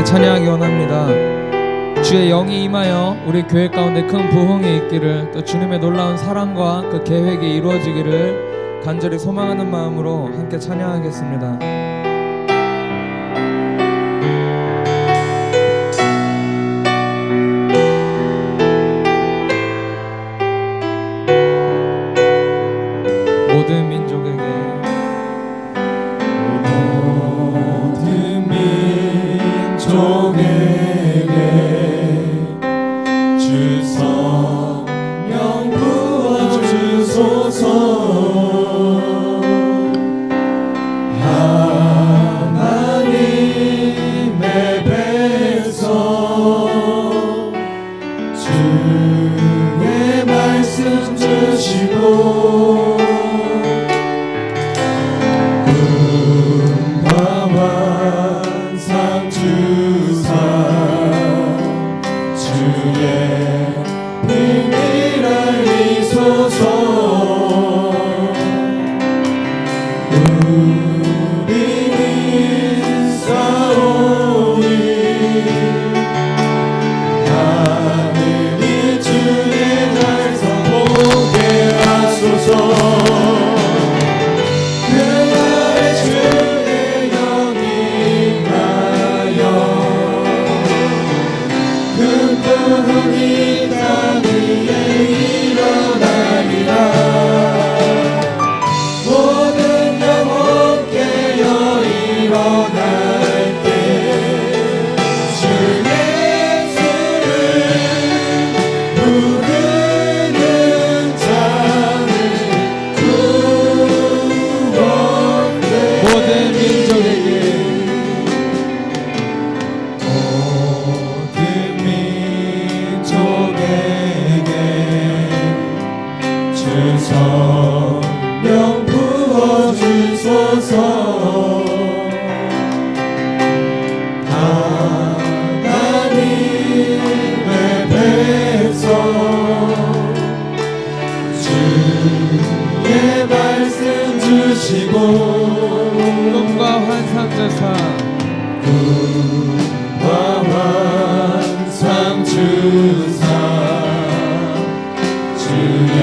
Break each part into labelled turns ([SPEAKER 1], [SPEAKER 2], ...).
[SPEAKER 1] 찬양하기 원합니다. 주의 영이 임하여 우리 교회 가운데 큰 부흥이 있기를, 또 주님의 놀라운 사랑과 그 계획이 이루어지기를 간절히 소망하는 마음으로 함께 찬양하겠습니다. 모든 민족에게
[SPEAKER 2] 주 성령 부어주소서. 하나님의 백성 주의 말씀 주시고 은혜와 환상 주사 주의 비밀 알리소서. 우리는 싸우니 하늘이 주의 날서 보게 하소서. 그날의 주의 영이 임하여 큰 부흥이 땅 위에 일어나리라. 모든 영혼 깨어 일어날 때 주 예수를 부르는 자는 구원돼.
[SPEAKER 1] 모든 민족에게
[SPEAKER 2] 주 성령 부어주소서. 하나님의 백성 주의 말씀 주시고
[SPEAKER 1] 꿈과 환상 주사
[SPEAKER 2] 꿈과 환상 주사 주의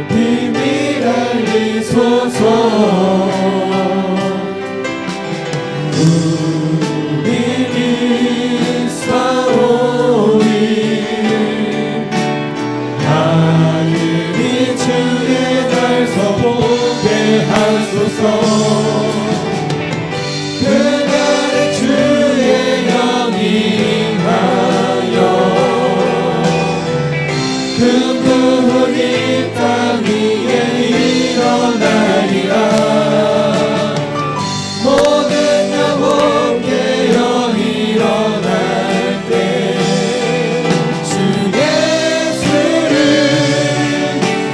[SPEAKER 2] 비밀 알리소서. 우리는 싸우니 하늘이 주의 날서 보게 하소서. 그날의 주의 영이 임하여 큰 부흥이 땅 위에 일어나리라. 모든 영혼 깨어 일어날 때 주 예수를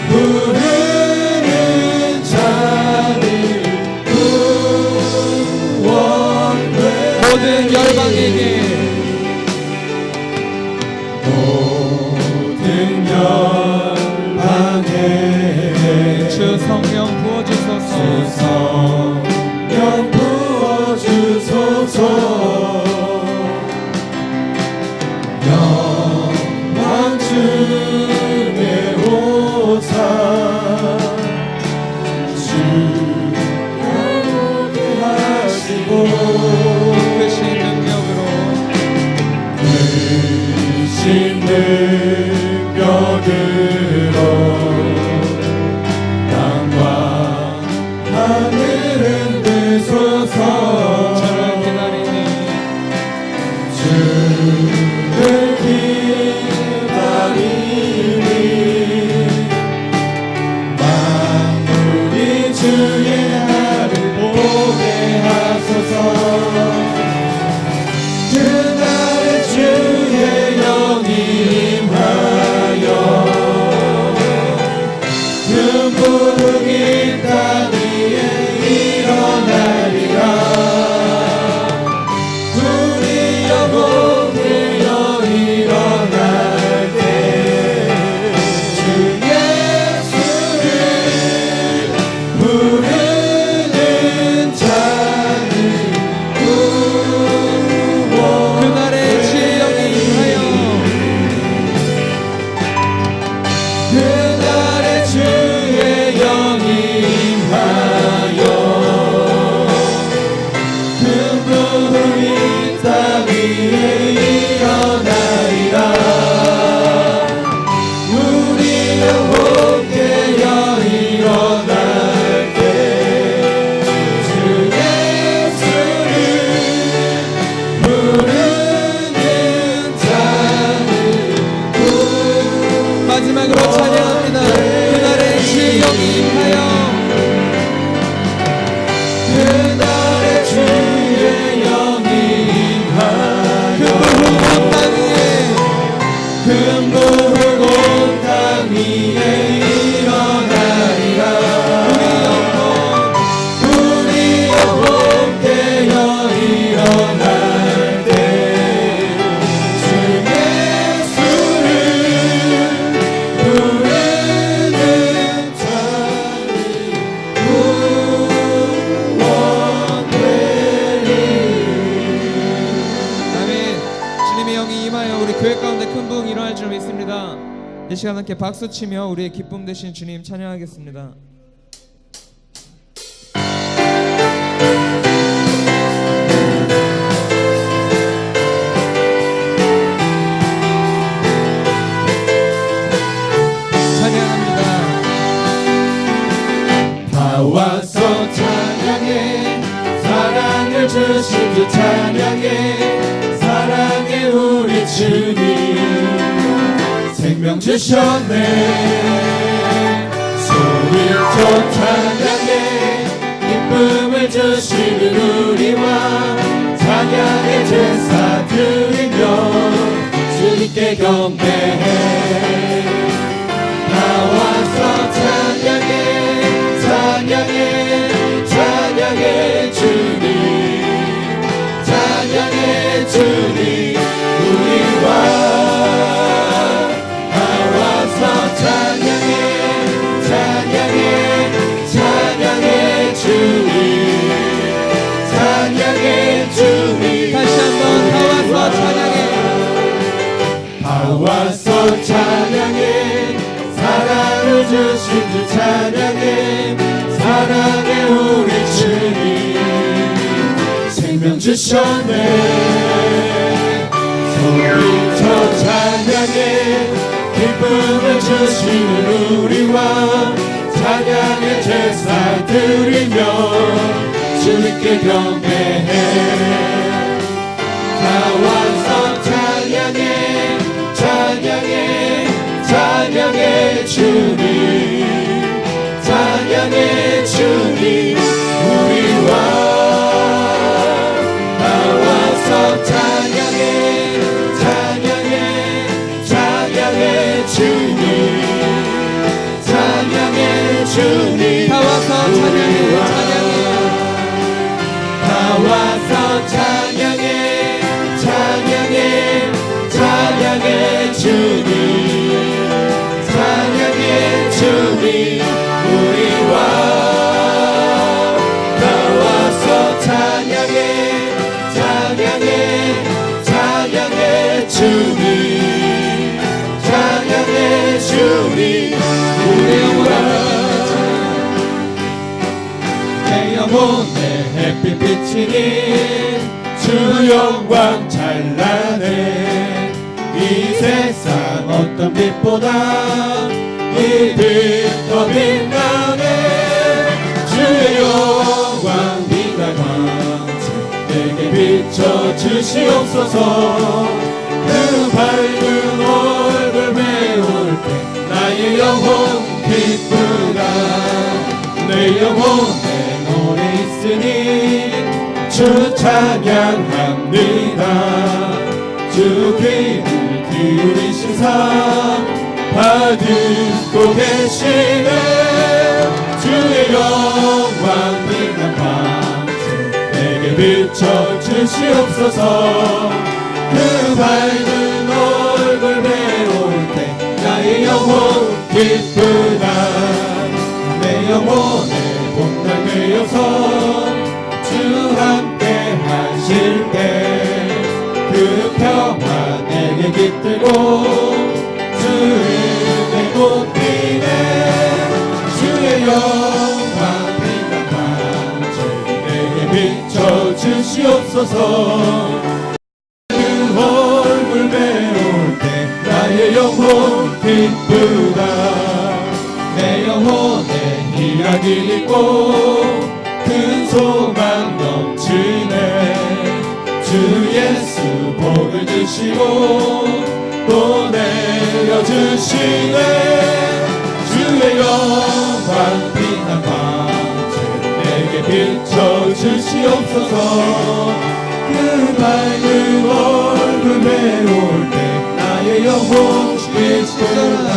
[SPEAKER 2] 부르는 자를 구원돼.
[SPEAKER 1] 모든 열방에게 주 성령 부어주소서.
[SPEAKER 2] 성령 부어주소서. 영광 주의 오사 주께 하시고
[SPEAKER 1] 크신 능력으로 교회 가운데 큰 부흥 일어날 줄 믿습니다. 이 시간 함께 박수치며 우리의 기쁨 되신 주님 찬양하겠습니다.
[SPEAKER 2] 다 와서 찬양해 사랑을 주신 주 찬양해 사랑해 우리 주님 생명 주셨네 소리쳐 찬양해 기쁨을 주시는 우리와 찬양의 제사 드리며 주님께 경배해 나와서 찬양해 찬양해 찬양해 주님 찬양해 주님 우리와 나와서 찬양해 찬양해 찬양해 주님 찬양해 주님
[SPEAKER 1] 다시 한번 다 와서 찬양해
[SPEAKER 2] 다 와서 찬양해 사랑을 주신 주 찬양해 사랑해 우리 주님 생명 주셨네 소리쳐 찬양해 기쁨을 주시는 우리와 찬양의 제사 드리며 주님께 경배해 나와서 찬양해 찬양해 찬양해 주님 찬양해 주님 우리와 나와서 찬양해 찬양해 찬양해 주님 찬양해 주님
[SPEAKER 1] 다 와서 찬양해
[SPEAKER 2] 다 와서 찬양해 찬양해 찬양해 주님 찬양해 주님 우리와 나와서 찬양해 찬양해 찬양해 주님 찬양해 주님 우리와 내 영혼에 햇빛 비치니 주 영광 찬란해 이 세상 어떤 빛보다 이 빛 더 빛나네 주의 영광 빛날 광채 내게 비춰 주시옵소서 그 밝은 얼굴 배울 때 나의 영혼 기쁘다 내 영혼에 노래 있으니 주 찬양합니다 주 귀를 기울이신 삶 받고 계시네 주의 영광 빛난 밤새 내게 비춰 주시옵소서 그 밝은 얼굴 배울 때 나의 영혼 기쁘다 내 영혼의 봄날 되어서 주 함께 하실 때 그 평화 내게 깃들고 주의 꽃피네 주의 영광 빛난 밤새 내게 비춰 주시옵소서 그 얼굴 배울 때 나의 영혼 기쁘다 내 영혼에 희락이 있고 큰 소망 넘치네 주 예수 복을 주시고 또 내려주시네 주의 영광 빛난 밤새 내게 비춰 주시옵소서 그 밝은 얼굴 배울 때 나의 영혼 기쁘다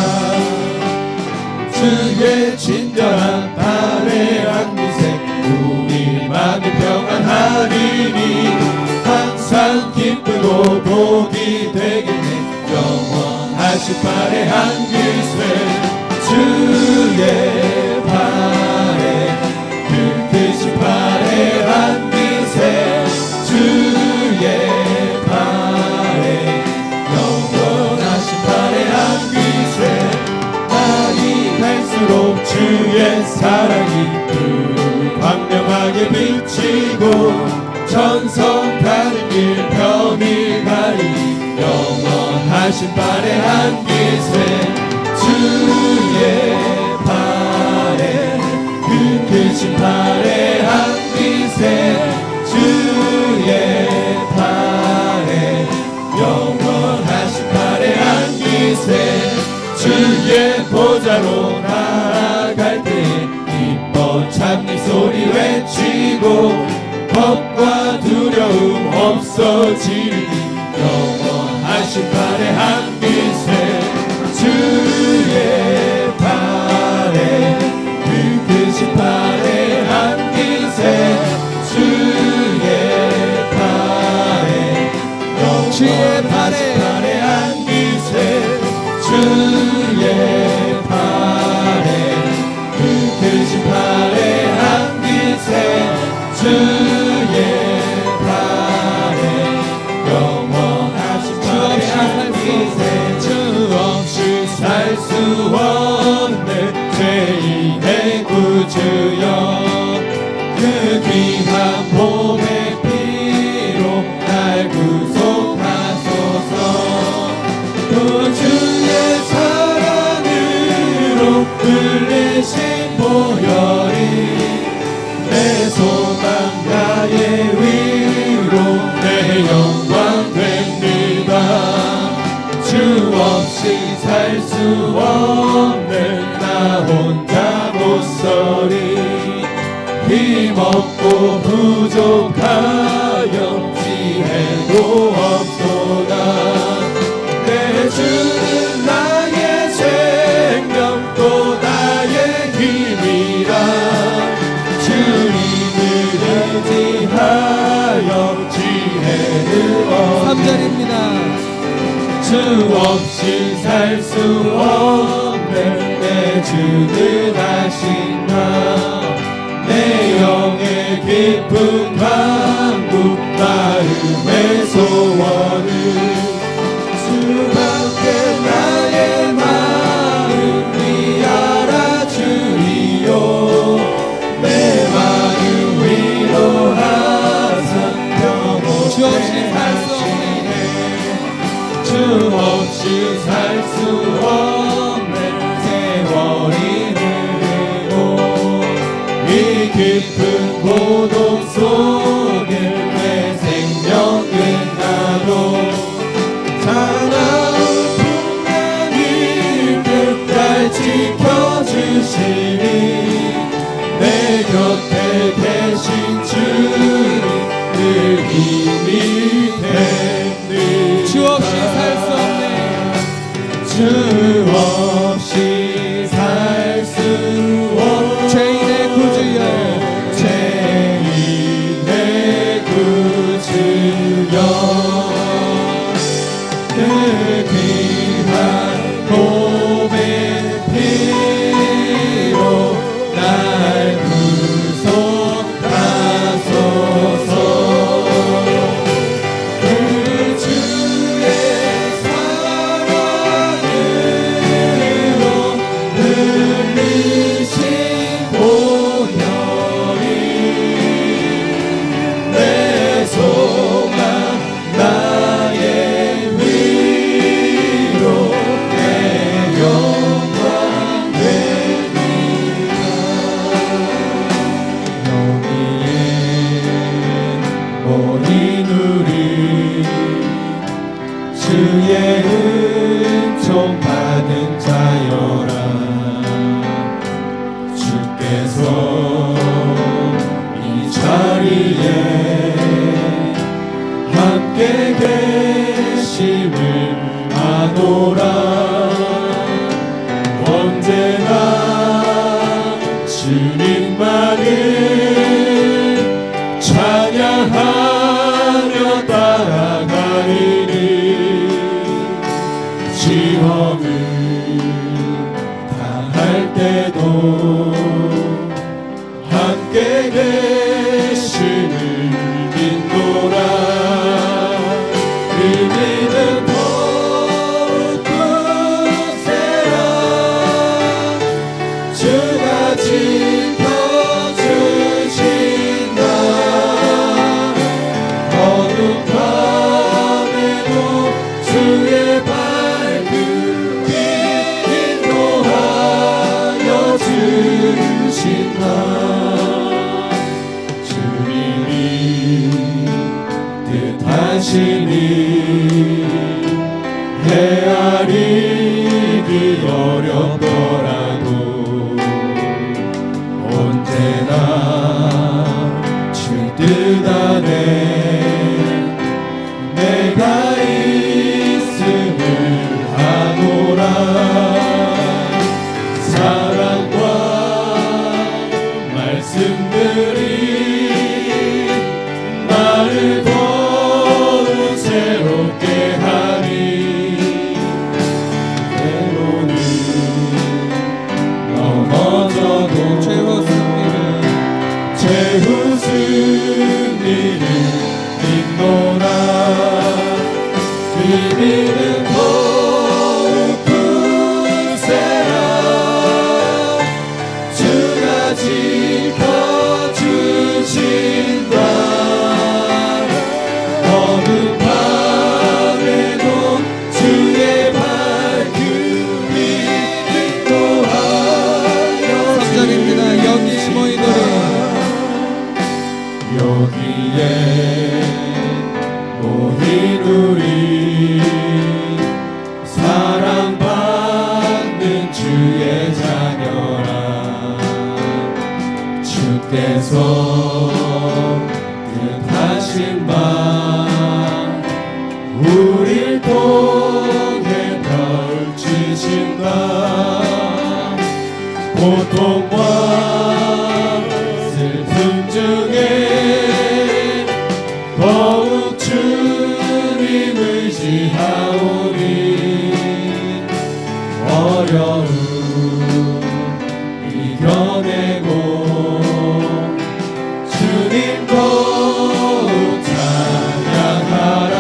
[SPEAKER 2] 주의 친절한 발에한 미세 우리 마음이 평안하리니 항상 기쁘고 복이 되겠네 영원하신 발에 한 기세 주의 발에 그 크신 발에 한 기세 주의 발에 영원 영원하신 발에 안기세 주의 발에 그 크신 발에 안기세 주의 발에 영원하신 발에 안기세 주의 보좌로 나아갈 때 기뻐 찬미 소리 외치고 겁과 두려움 없어지리 영원하신 발에 안기세 주의 발에 그 크신 발에 안기세 주의 발에 영원하신 발에 안기세 주의 발에 그 크신 발에 안기세 주의 발에 영원하신 발에 안기세 주 없이 살 수 없는 죄인의 구주여 그 귀한 몸의 피로 날 구속하소서 또 주의 사랑으로 흘리신 보혈이 내 소망 나의 위로 내 영광 됩니다 주 없이 살 수 없는 나 혼자 못서리 힘없고 부족하여 지혜도 없도다 내 주는 나의 생명 또 나의 힘이라 주님을 의지하여 지혜를 얻으리
[SPEAKER 1] 3절입니다.
[SPEAKER 2] 주 없이 살 수 없는 내 주는 하신다 내 영의 깊은 강구 마음의 소원을 주밖에 나의 마음이 알아주리요 내 마음 위로하사
[SPEAKER 1] 주 없이 살 수 없네.
[SPEAKER 2] 주 없이 살 수 없는 세월이 흐르고 이 깊은 고독 속에 내 생명 끝나도 사나운 풍랑이 끝까지 지켜주시니 내 곁에 계신 주님 늘 힘이 됩니다
[SPEAKER 1] 주 없이 살 수 없네.
[SPEAKER 2] 주 없이 살 수 없네
[SPEAKER 1] 죄인의 구주여
[SPEAKER 2] 죄인의 구주여 그 귀한 몸의 피로 날 구속하소서 그 주의 사랑으로 흘리신 보혈이 내 소망 나의 위로 내 영광 됩니다 여기에 모인 우리 주의 은총 받은 자여라 주께서 이 자리에 함께 계심을 아노라 언제나 주님만을 찬양하며 따라가리니 시험을 당할 때도 함께 계심을 믿노라 그 믿음 더욱 굳세라 주가 지켜주신다 어둠 밤에도 주의 발 헤아리기 어렵더라도 언제나 주 뜻 안에 내가 있음을 아노라. 사랑과 말씀들이 나를 더욱 새롭게 하니 때로는 넘어져도 최후 승리를 믿노라. 그 믿음 더욱 굳세라. 주가 지켜주신다. 어둠 밤에도 주의 밝음이 인도하여
[SPEAKER 1] 3절입니다. 여기에 모이노니
[SPEAKER 2] 여기에 모인 우리 사랑받는 주의 자녀라. 주께서 뜻하신 바 우릴 통해 펼치신다. 고통과 슬픔 중에 더욱 주님 의지하오니 어려움 이겨내고 주님 더욱 찬양하라.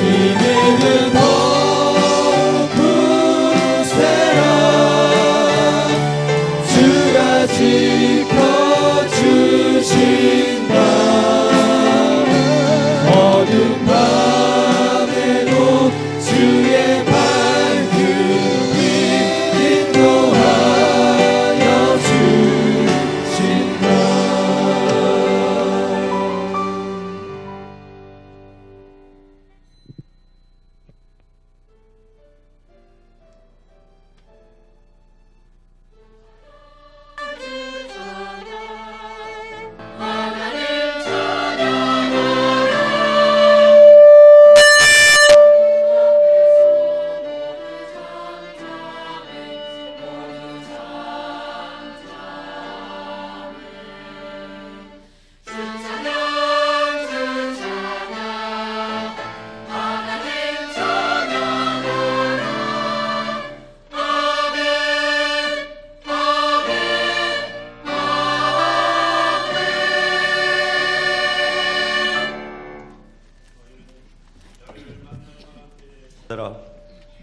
[SPEAKER 2] 이 믿음 더욱 굳세라. 주가 지켜주신다. 어둠 밤에도 주의 밝음이 인도하여 주신다.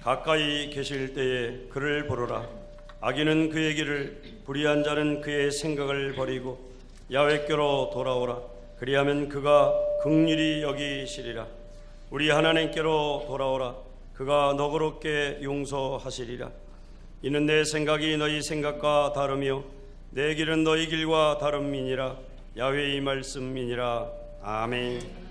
[SPEAKER 3] 가까이 계실 때에 그를 부르라. 악인은 그의 길을, 불의한 자는 그의 생각을 버리고 야훼께로 돌아오라. 그리하면 그가 긍휼히 여기시리라. 우리 하나님께로 돌아오라. 그가 너그럽게 용서하시리라. 이는 내 생각이 너희 생각과 다르며 내 길은 너희 길과 다름이니라. 야훼의 말씀이니라. 아멘.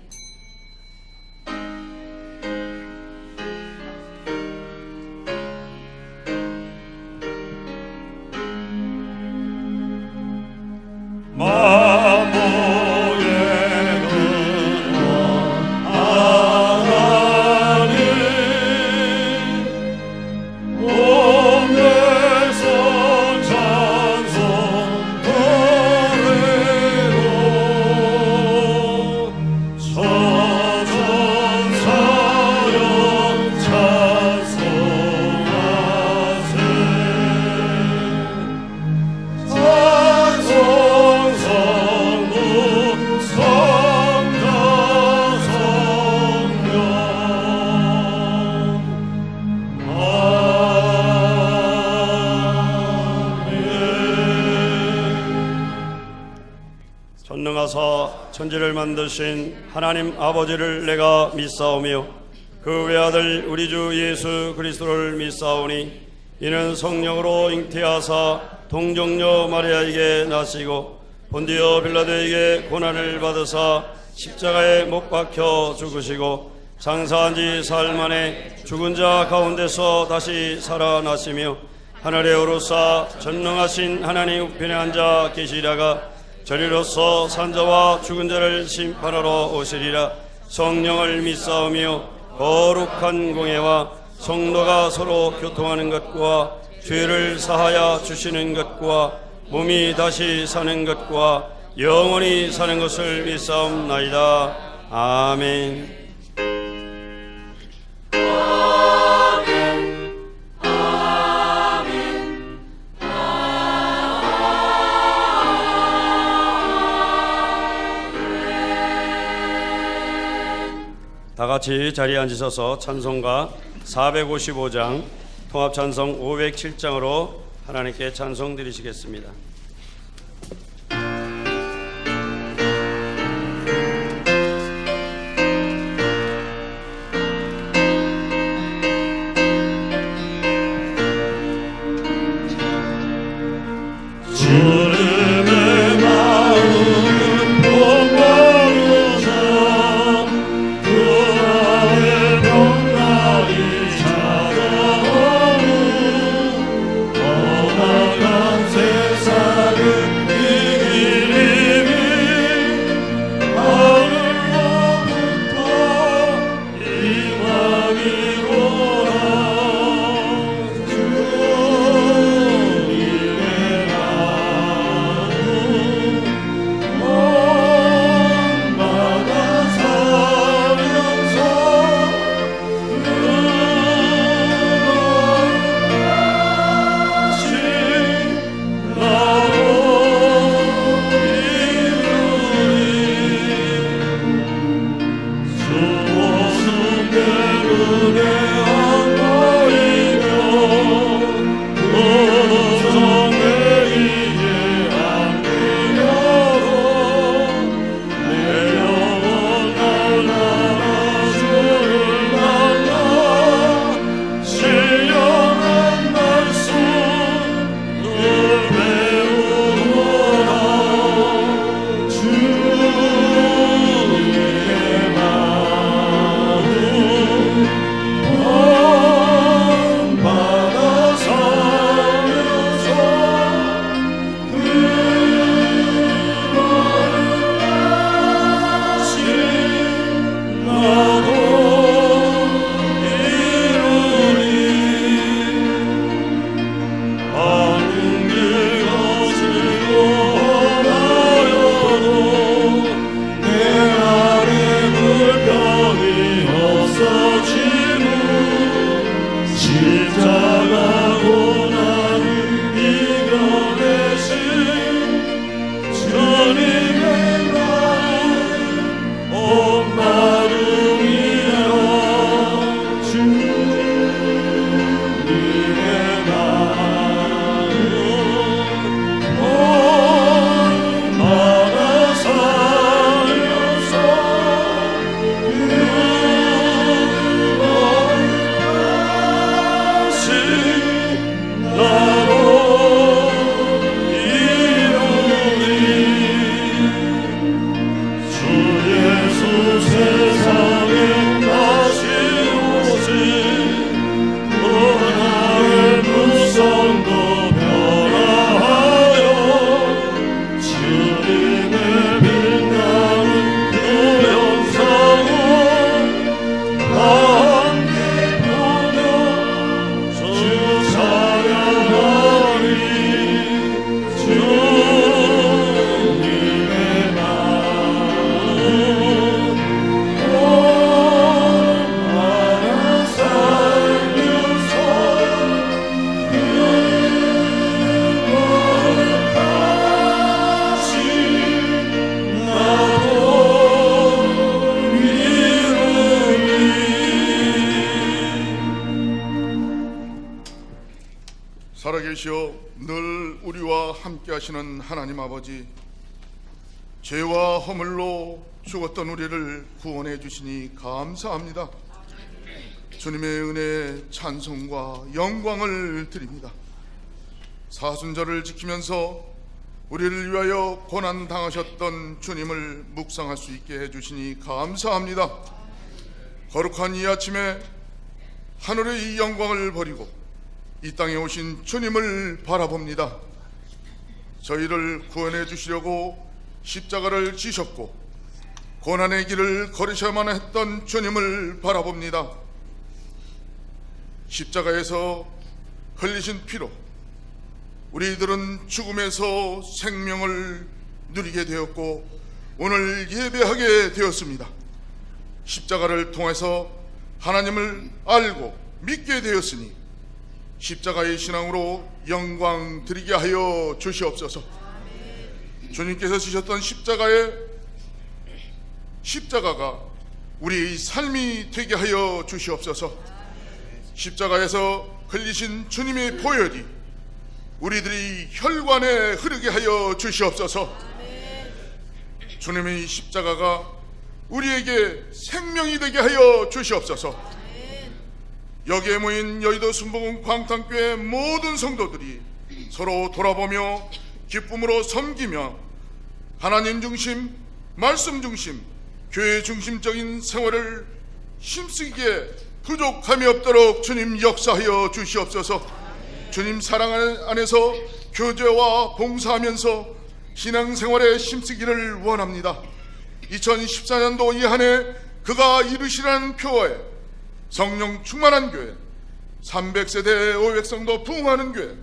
[SPEAKER 3] 전능하사 천지를 만드신 하나님 아버지를 내가 믿사오며 그 외아들 우리 주 예수 그리스도를 믿사오니 이는 성령으로 잉태하사 동정녀 마리아에게 나시고 본디오 빌라도에게 고난을 받으사 십자가에 못 박혀 죽으시고 장사한 지 사흘 만에 죽은 자 가운데서 다시 살아나시며 하늘에 오르사 전능하신 하나님 우편에 앉아 계시다가 저리로서 산자와 죽은 자를 심판하러 오시리라. 성령을 믿사오며 거룩한 공예와 성도가 서로 교통하는 것과 죄를 사하여 주시는 것과 몸이 다시 사는 것과 영원히 사는 것을 믿사옵나이다. 아멘. 다 같이 자리에 앉으셔서 찬송가 455장 통합 찬송 507장으로 하나님께 찬송 드리시겠습니다.
[SPEAKER 2] 주님의 마음은 복마루자 그 안에 평강이 찾아오는 떠나간 세상은 이기림이 하늘로부터 이방이로라.
[SPEAKER 4] 살아계시어 늘 우리와 함께 하시는 하나님 아버지, 죄와 허물로 죽었던 우리를 구원해 주시니 감사합니다. 주님의 은혜에 찬송과 영광을 드립니다. 사순절을 지키면서 우리를 위하여 고난 당하셨던 주님을 묵상할 수 있게 해주시니 감사합니다. 거룩한 이 아침에 하늘의 이 영광을 버리고 이 땅에 오신 주님을 바라봅니다. 저희를 구원해 주시려고 십자가를 지셨고 고난의 길을 걸으셔야만 했던 주님을 바라봅니다. 십자가에서 흘리신 피로 우리들은 죽음에서 생명을 누리게 되었고 오늘 예배하게 되었습니다. 십자가를 통해서 하나님을 알고 믿게 되었으니 십자가의 신앙으로 영광 드리게 하여 주시옵소서. 주님께서 지셨던 십자가가 우리의 삶이 되게 하여 주시옵소서. 십자가에서 흘리신 주님의 보혈이 우리들의 혈관에 흐르게 하여 주시옵소서. 주님의 십자가가 우리에게 생명이 되게 하여 주시옵소서. 여기에 모인 여의도 순복음 광탄교회 모든 성도들이 서로 돌아보며 기쁨으로 섬기며 하나님 중심, 말씀 중심, 교회 중심적인 생활을 힘쓰기에 부족함이 없도록 주님 역사하여 주시옵소서. 주님 사랑 안에서 교제와 봉사하면서 신앙생활에 힘쓰기를 원합니다. 2014년도 이 한 해 그가 이루시라는 표어에 성령 충만한 교회, 300세대 500성도 부흥하는 교회,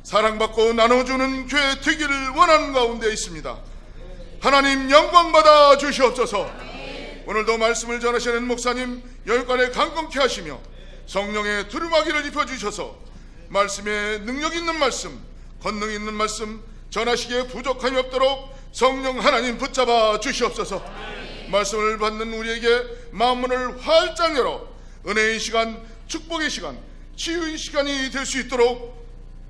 [SPEAKER 4] 사랑받고 나눠주는 교회 되기를 원하는 가운데 있습니다. 하나님 영광 받아 주시옵소서. 오늘도 말씀을 전하시는 목사님 열간에 강건케 하시며 성령의 두루마기를 입혀주셔서 말씀에 능력 있는 말씀, 권능 있는 말씀 전하시기에 부족함이 없도록 성령 하나님 붙잡아 주시옵소서. 말씀을 받는 우리에게 마음문을 활짝 열어 은혜의 시간, 축복의 시간, 치유의 시간이 될 수 있도록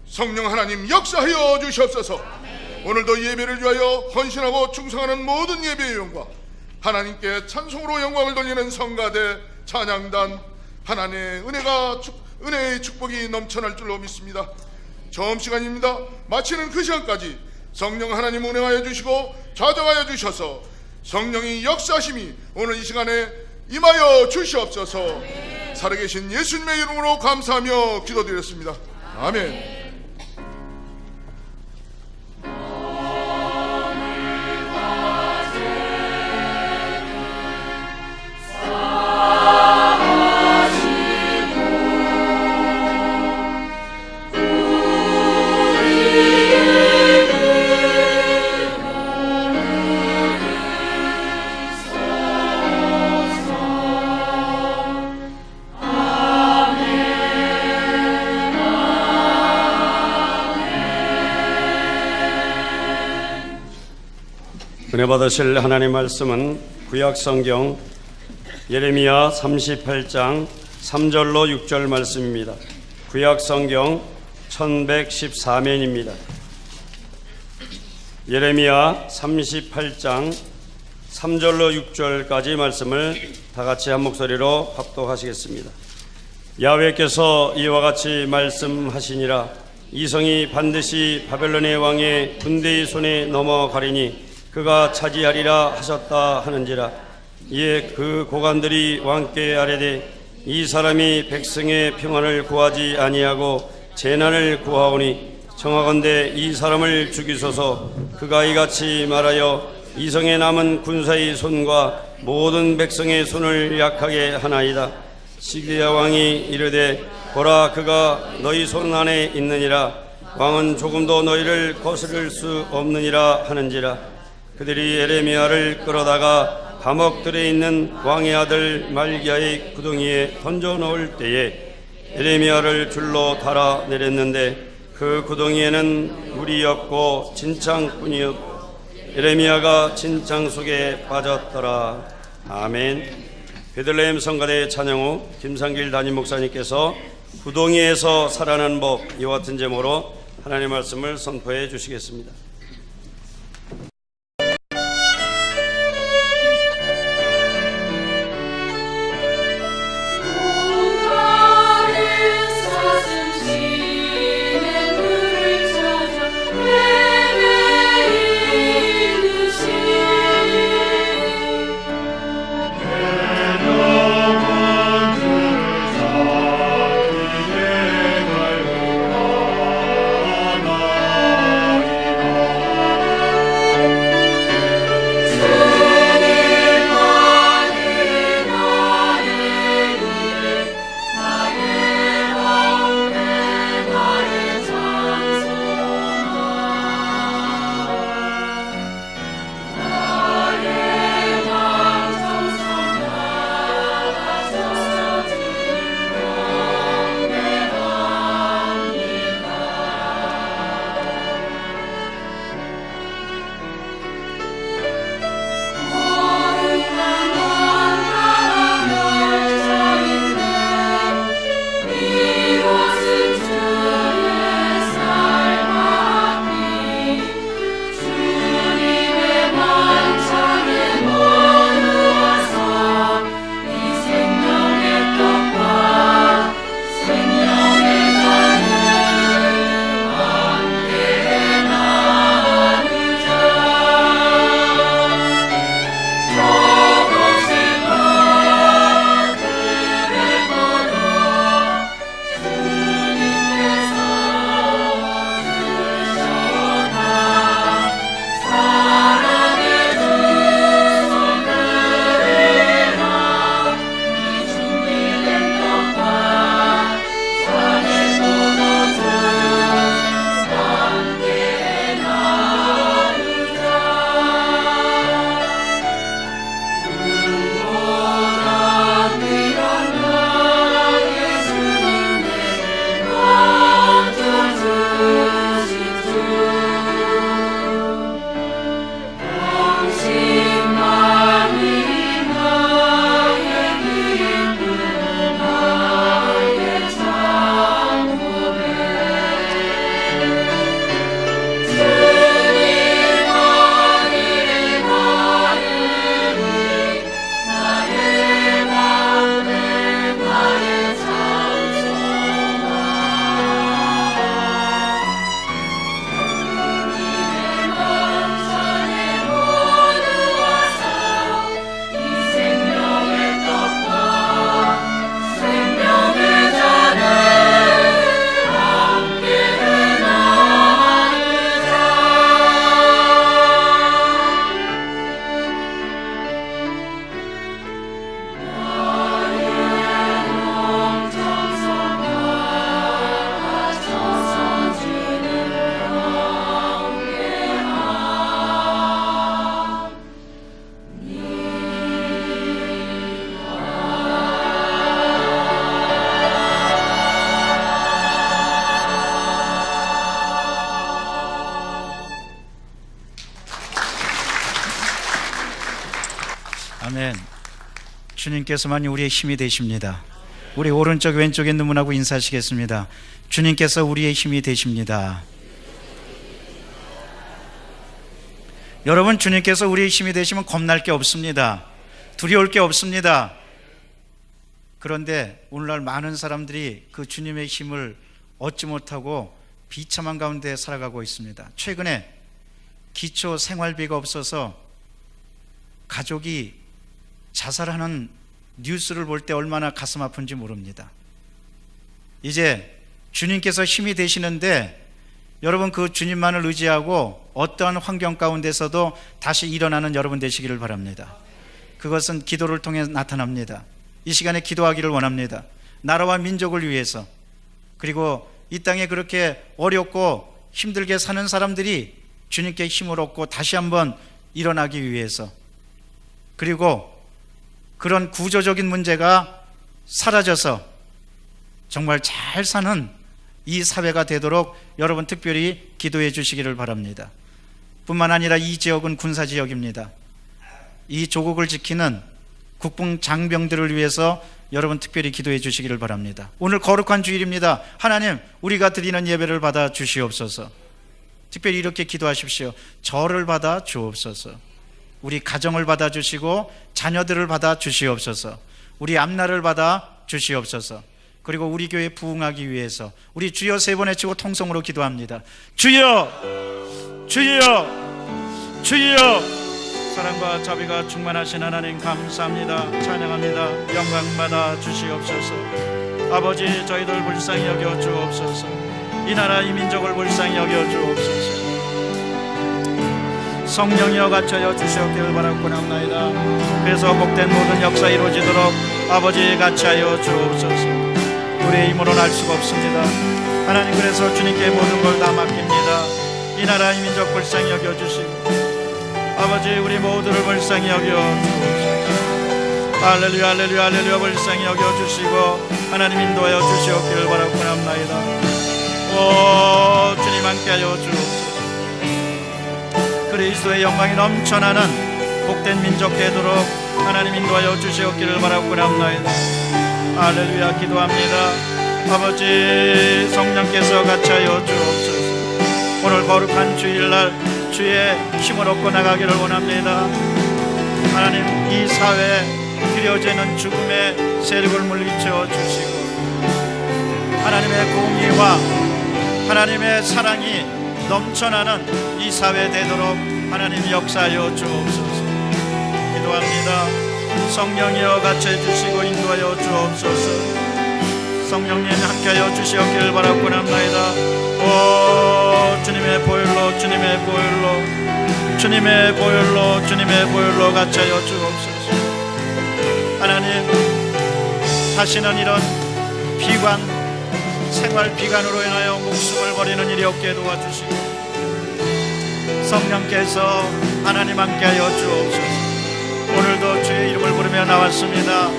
[SPEAKER 4] 성령 하나님 역사하여 주시옵소서. 오늘도 예배를 위하여 헌신하고 충성하는 모든 예배의 영광, 하나님께 찬송으로 영광을 돌리는 성가대, 찬양단, 하나님의 은혜의 축복이 넘쳐날 줄로 믿습니다. 점심시간입니다. 마치는 그 시간까지 성령 하나님 운행하여 주시고 좌정하여 주셔서 성령이 역사하심이 오늘 이 시간에 임하여 주시옵소서. 살아계신 예수님의 이름으로 감사하며 기도드렸습니다. 아멘.
[SPEAKER 3] 은혜 받으실 하나님 말씀은 구약성경 예레미야 38장 3절로 6절 말씀입니다. 구약성경 1114면입니다. 예레미야 38장 3절로 6절까지 말씀을 다같이 한 목소리로 합독하시겠습니다. 야훼께서 이와 같이 말씀하시니라. 이성이 반드시 바벨론의 왕의 군대의 손에 넘어가리니 그가 차지하리라 하셨다 하는지라. 이에 그 고관들이 왕께 아뢰되 이 사람이 백성의 평안을 구하지 아니하고 재난을 구하오니 청하건대 이 사람을 죽이소서. 그가 이같이 말하여 이성에 남은 군사의 손과 모든 백성의 손을 약하게 하나이다. 시드야 왕이 이르되 보라 그가 너희 손 안에 있느니라. 왕은 조금도 너희를 거스를 수 없느니라 하는지라. 그들이 예레미야를 끌어다가 감옥들에 있는 왕의 아들 말기야의 구덩이에 던져 넣을 때에 예레미야를 줄로 달아 내렸는데 그 구덩이에는 물이 없고 진창뿐이었고 예레미야가 진창 속에 빠졌더라. 아멘. 베들레헴 성가대 찬양 후 김상길 담임 목사님께서 구덩이에서 살아난 법 이와 같은 제목으로 하나님의 말씀을 선포해 주시겠습니다.
[SPEAKER 5] 사슴 시내 물을 찾아 헤매요. 주님께서만이 우리의 힘이 되십니다. 우리 오른쪽 왼쪽에 있는 분하고 인사하시겠습니다. 주님께서 우리의 힘이 되십니다. 여러분, 주님께서 우리의 힘이 되시면 겁날 게 없습니다. 두려울 게 없습니다. 그런데 오늘날 많은 사람들이 그 주님의 힘을 얻지 못하고 비참한 가운데 살아가고 있습니다. 최근에 기초 생활비가 없어서 가족이 자살하는 뉴스를 볼 때 얼마나 가슴 아픈지 모릅니다. 이제 주님께서 힘이 되시는데 여러분, 그 주님만을 의지하고 어떠한 환경 가운데서도 다시 일어나는 여러분 되시기를 바랍니다. 그것은 기도를 통해 나타납니다. 이 시간에 기도하기를 원합니다. 나라와 민족을 위해서, 그리고 이 땅에 그렇게 어렵고 힘들게 사는 사람들이 주님께 힘을 얻고 다시 한번 일어나기 위해서, 그리고 그런 구조적인 문제가 사라져서 정말 잘 사는 이 사회가 되도록 여러분 특별히 기도해 주시기를 바랍니다. 뿐만 아니라 이 지역은 군사지역입니다. 이 조국을 지키는 국방 장병들을 위해서 여러분 특별히 기도해 주시기를 바랍니다. 오늘 거룩한 주일입니다. 하나님, 우리가 드리는 예배를 받아 주시옵소서. 특별히 이렇게 기도하십시오. 저를 받아 주옵소서. 우리 가정을 받아 주시고 자녀들을 받아 주시옵소서. 우리 앞날을 받아 주시옵소서. 그리고 우리 교회 부흥하기 위해서 우리 주여 3번 외치고 통성으로 기도합니다. 주여, 주여, 주여. 사랑과 자비가 충만하신 하나님 감사합니다. 찬양합니다. 영광 받아 주시옵소서. 아버지, 저희들 불쌍히 여겨 주옵소서. 이 나라 이 민족을 불쌍히 여겨 주옵소서. 성령이여 갇혀여 주시옵기를 바라옵나이다. 그래서 복된 모든 역사 이루어지도록 아버지 갇혀여 주옵소서. 우리의 힘으로는 할 수가 없습니다. 하나님, 그래서 주님께 모든 걸 다 맡깁니다. 이 나라 이 민족 불쌍히 여겨 주시고 아버지, 우리 모두를 불쌍히 여겨 주옵소서. 할렐루야, 할렐루야, 할렐루야. 불쌍히 여겨 주시고 하나님 인도하여 주시옵기를 바라옵나이다. 오 주님, 함께하여 주옵소서. 그리스도의 영광이 넘쳐나는 복된 민족 되도록 하나님 인도하여 주시옵기를 바라옵나이다. 할렐루야. 기도합니다. 아버지, 성령께서 같이하여 주옵소서. 오늘 거룩한 주일날 주의 힘을 얻고 나가기를 원합니다. 하나님, 이 사회에 그려지는 죽음의 세력을 물리쳐 주시고 하나님의 공의와 하나님의 사랑이 넘쳐나는 이 사회 되도록 하나님 역사하여 주옵소서. 기도합니다. 성령이여 같이 주시고 인도하여 주옵소서. 성령님 함께하여 주시옵기를 바라옵나이다. 오 주님의 보혈로, 주님의 보혈로, 주님의 보혈로, 주님의 보혈로 같이하여 주옵소서. 하나님, 다시는 이런 비관, 생활 비관으로 인하여 목숨을 버리는 일이 없게 도와주시고 성령께서 하나님 함께하여 주옵소서. 오늘도 주의 이름을 부르며 나왔습니다.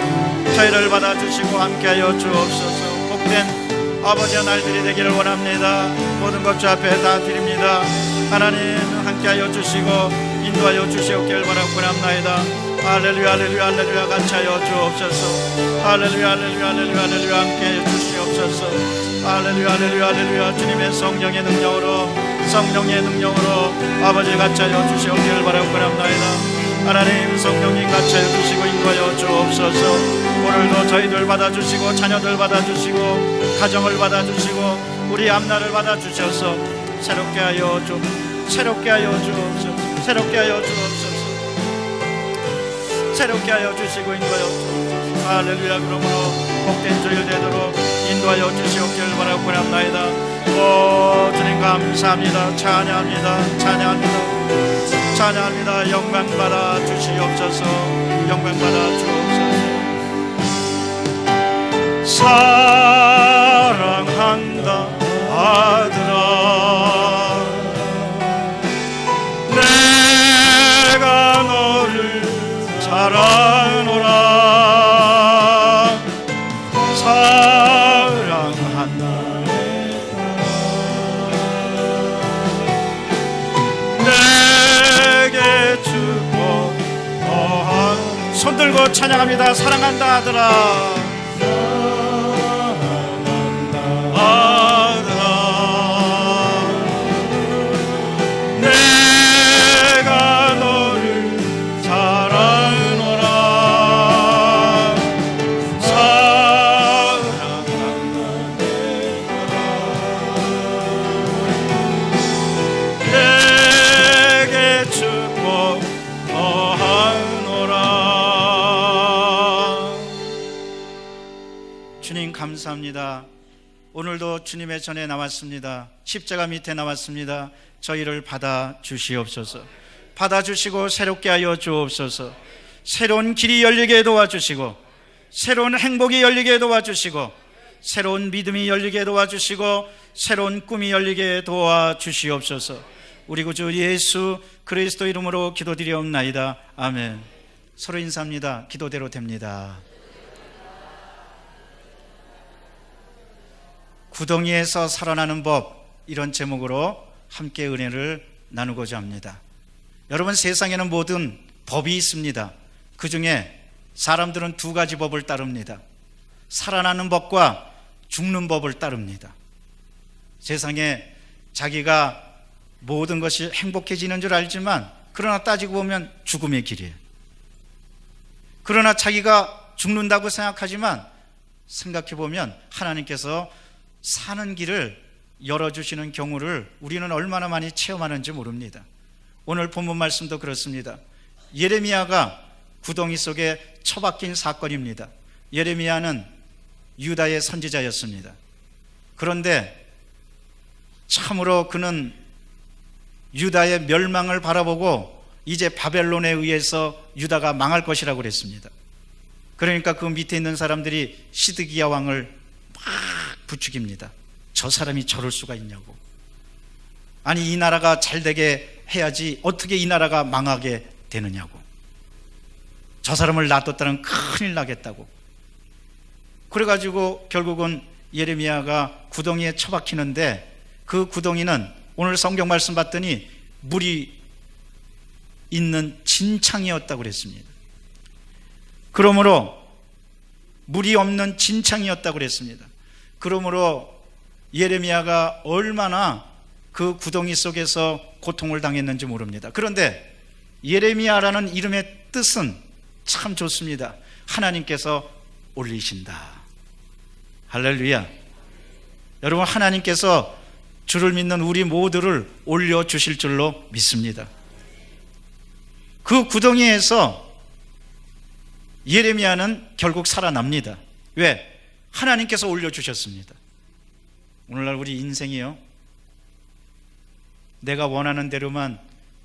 [SPEAKER 5] 저희를 받아주시고 함께하여 주옵소서. 복된 아버지의 날들이 되기를 원합니다. 모든 것 주 앞에 다 드립니다. 하나님 함께하여 주시고 인도하여 주시옵기를 바라옵나이다. 할렐루야, 할렐루야, 할렐루야. 같이하여 주옵소서. 할렐루야, 할렐루야, 할렐루야, 할렐루야. 함께하여 주시옵소서. 할렐루야, 할렐루야, 할렐루야. 주님의 성령의 능력으로, 성령의 능력으로 아버지 같이하여 주시옵기를 바라옵나이다. 하나님, 성령님 같이하여 주시고 인도하여 주옵소서. 오늘도 저희들 받아주시고 자녀들 받아주시고 가정을 받아주시고 우리 앞날을 받아주셔서 새롭게 하여 주옵소서. 새롭게 하여 주옵소서. 새롭게 하여 주옵소서. 새롭게 하여 주시고 인도하여 주옵소서. 할렐루야. 그러므로 복된 주일 되도록 인도하여 주시옵기를 바라옵나이다. 오 주님 감사합니다. 찬양합니다. 찬양합니다. 찬양합니다. 영광 받아 주시옵소서. 영광 받아 주옵소서. 사랑한다 아들아, 내가 너를 사랑하노라. 사랑한다 내게 주고 손 들고 찬양 고백합니다. 사랑한다 아들아.
[SPEAKER 2] 내가 너를 사랑하노라. 사랑한다 내게 축복 더하노라.
[SPEAKER 5] 주님 감사합니다. 오늘도 주님의 전에 나왔습니다. 십자가 밑에 나왔습니다. 저희를 받아 주시옵소서. 받아 주시고 새롭게 하여 주옵소서. 새로운 길이 열리게 도와주시고, 새로운 행복이 열리게 도와주시고, 새로운 믿음이 열리게 도와주시고, 새로운 꿈이 열리게 도와주시옵소서. 우리 구주 예수 그리스도 이름으로 기도드리옵나이다. 아멘. 서로 인사합니다. 기도대로 됩니다. 구덩이에서 살아나는 법, 이런 제목으로 함께 은혜를 나누고자 합니다. 여러분, 세상에는 모든 법이 있습니다. 그 중에 사람들은 두 가지 법을 따릅니다. 살아나는 법과 죽는 법을 따릅니다. 세상에 자기가 모든 것이 행복해지는 줄 알지만, 그러나 따지고 보면 죽음의 길이에요. 그러나 자기가 죽는다고 생각하지만, 생각해 보면 하나님께서 사는 길을 열어주시는 경우를 우리는 얼마나 많이 체험하는지 모릅니다. 오늘 본문 말씀도 그렇습니다. 예레미야가 구덩이 속에 처박힌 사건입니다. 예레미야는 유다의 선지자였습니다. 그런데 참으로 그는 유다의 멸망을 바라보고 이제 바벨론에 의해서 유다가 망할 것이라고 그랬습니다. 그러니까 그 밑에 있는 사람들이 시드기야 왕을 막 부추깁니다. 저 사람이 저럴 수가 있냐고. 아니, 이 나라가 잘 되게 해야지 어떻게 이 나라가 망하게 되느냐고. 저 사람을 놔뒀다는 큰일 나겠다고. 그래가지고 결국은 예레미야가 구덩이에 처박히는데, 그 구덩이는 오늘 성경 말씀 봤더니 물이 있는 진창이었다고 그랬습니다. 그러므로 물이 없는 진창이었다고 그랬습니다. 그러므로 예레미야가 얼마나 그 구덩이 속에서 고통을 당했는지 모릅니다. 그런데 예레미야라는 이름의 뜻은 참 좋습니다. 하나님께서 올리신다. 할렐루야. 여러분, 하나님께서 주를 믿는 우리 모두를 올려주실 줄로 믿습니다. 그 구덩이에서 예레미야는 결국 살아납니다. 왜? 하나님께서 올려주셨습니다. 오늘날 우리 인생이요, 내가 원하는 대로만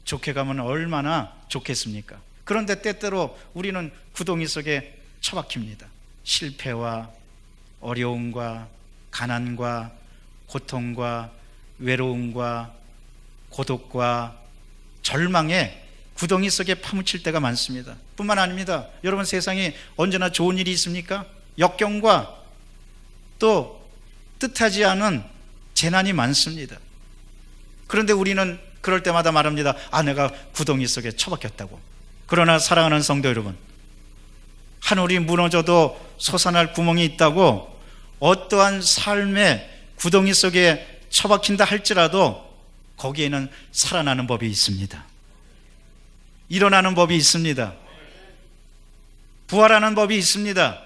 [SPEAKER 5] 좋게 가면 얼마나 좋겠습니까? 그런데 때때로 우리는 구덩이 속에 처박힙니다. 실패와 어려움과 가난과 고통과 외로움과 고독과 절망에 구덩이 속에 파묻힐 때가 많습니다. 뿐만 아닙니다. 여러분, 세상에 언제나 좋은 일이 있습니까? 역경과 또 뜻하지 않은 재난이 많습니다. 그런데 우리는 그럴 때마다 말합니다. 아, 내가 구덩이 속에 처박혔다고. 그러나 사랑하는 성도 여러분, 하늘이 무너져도 솟아날 구멍이 있다고, 어떠한 삶의 구덩이 속에 처박힌다 할지라도 거기에는 살아나는 법이 있습니다. 일어나는 법이 있습니다. 부활하는 법이 있습니다.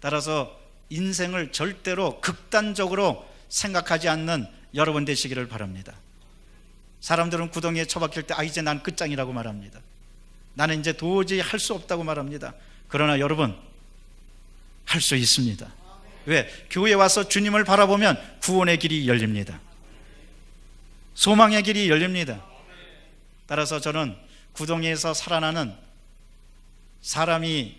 [SPEAKER 5] 따라서 인생을 절대로 극단적으로 생각하지 않는 여러분 되시기를 바랍니다. 사람들은 구덩이에 처박힐 때 이제 난 끝장이라고 말합니다. 나는 이제 도저히 할 수 없다고 말합니다. 그러나 여러분, 할 수 있습니다. 왜? 교회에 와서 주님을 바라보면 구원의 길이 열립니다. 소망의 길이 열립니다. 따라서 저는 구덩이에서 살아나는 사람이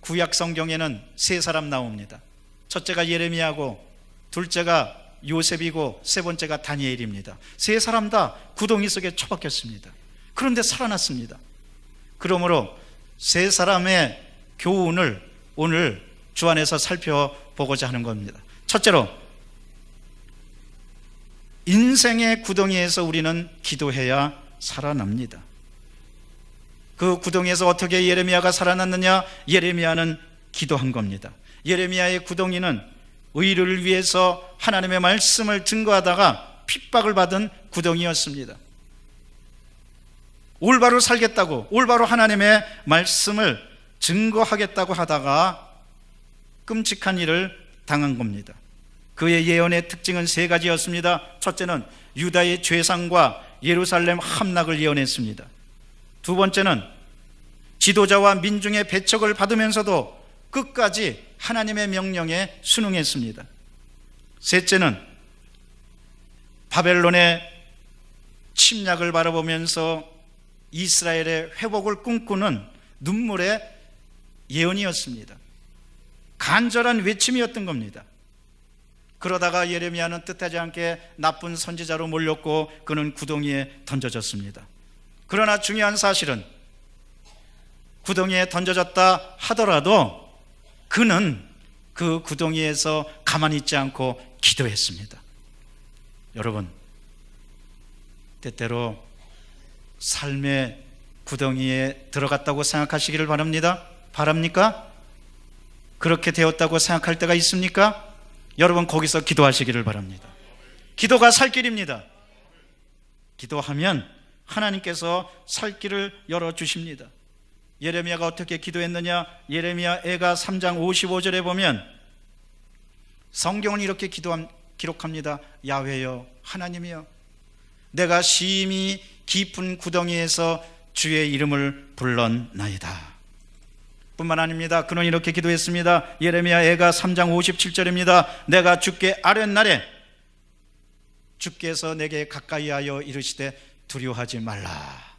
[SPEAKER 5] 구약 성경에는 세 사람 나옵니다. 첫째가 예레미야고, 둘째가 요셉이고, 세 번째가 다니엘입니다. 세 사람 다 구덩이 속에 처박혔습니다. 그런데 살아났습니다. 그러므로 세 사람의 교훈을 오늘 주 안에서 살펴보고자 하는 겁니다. 첫째로, 인생의 구덩이에서 우리는 기도해야 살아납니다. 그 구덩이에서 어떻게 예레미야가 살아났느냐? 예레미야는 기도한 겁니다. 예레미야의 구덩이는 의를 위해서 하나님의 말씀을 증거하다가 핍박을 받은 구덩이였습니다. 올바로 살겠다고, 올바로 하나님의 말씀을 증거하겠다고 하다가 끔찍한 일을 당한 겁니다. 그의 예언의 특징은 세 가지였습니다. 첫째는 유다의 죄상과 예루살렘 함락을 예언했습니다. 두 번째는 지도자와 민중의 배척을 받으면서도 끝까지 하나님의 명령에 순응했습니다. 셋째는 바벨론의 침략을 바라보면서 이스라엘의 회복을 꿈꾸는 눈물의 예언이었습니다. 간절한 외침이었던 겁니다. 그러다가 예레미야는 뜻하지 않게 나쁜 선지자로 몰렸고 그는 구덩이에 던져졌습니다. 그러나 중요한 사실은 구덩이에 던져졌다 하더라도 그는 그 구덩이에서 가만히 있지 않고 기도했습니다. 여러분, 때때로 삶의 구덩이에 들어갔다고 생각하시기를 바랍니다. 바랍니까? 그렇게 되었다고 생각할 때가 있습니까? 여러분, 거기서 기도하시기를 바랍니다. 기도가 살 길입니다. 기도하면 하나님께서 살 길을 열어주십니다. 예레미야가 어떻게 기도했느냐? 예레미야 애가 3장 55절에 보면 성경은 이렇게 기록합니다. 야훼여, 하나님이여, 내가 심히 깊은 구덩이에서 주의 이름을 불렀나이다. 뿐만 아닙니다. 그는 이렇게 기도했습니다. 예레미야 애가 3장 57절입니다. 내가 주께 아뢰날에 주께서 내게 가까이 하여 이르시되 두려워하지 말라.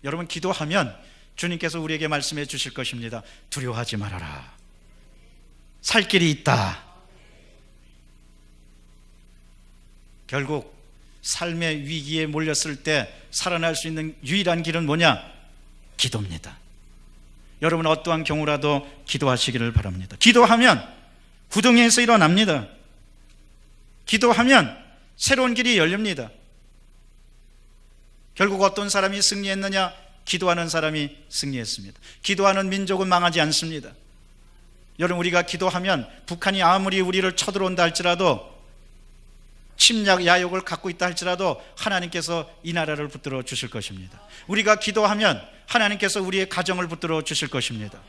[SPEAKER 5] 여러분, 기도하면 주님께서 우리에게 말씀해 주실 것입니다. 두려워하지 말아라. 살 길이 있다. 결국 삶의 위기에 몰렸을 때 살아날 수 있는 유일한 길은 뭐냐? 기도입니다. 여러분, 어떠한 경우라도 기도하시기를 바랍니다. 기도하면 구덩이에서 일어납니다. 기도하면 새로운 길이 열립니다. 결국 어떤 사람이 승리했느냐? 기도하는 사람이 승리했습니다. 기도하는 민족은 망하지 않습니다. 여러분, 우리가 기도하면 북한이 아무리 우리를 쳐들어온다 할지라도, 침략 야욕을 갖고 있다 할지라도 하나님께서 이 나라를 붙들어 주실 것입니다. 우리가 기도하면 하나님께서 우리의 가정을 붙들어 주실 것입니다.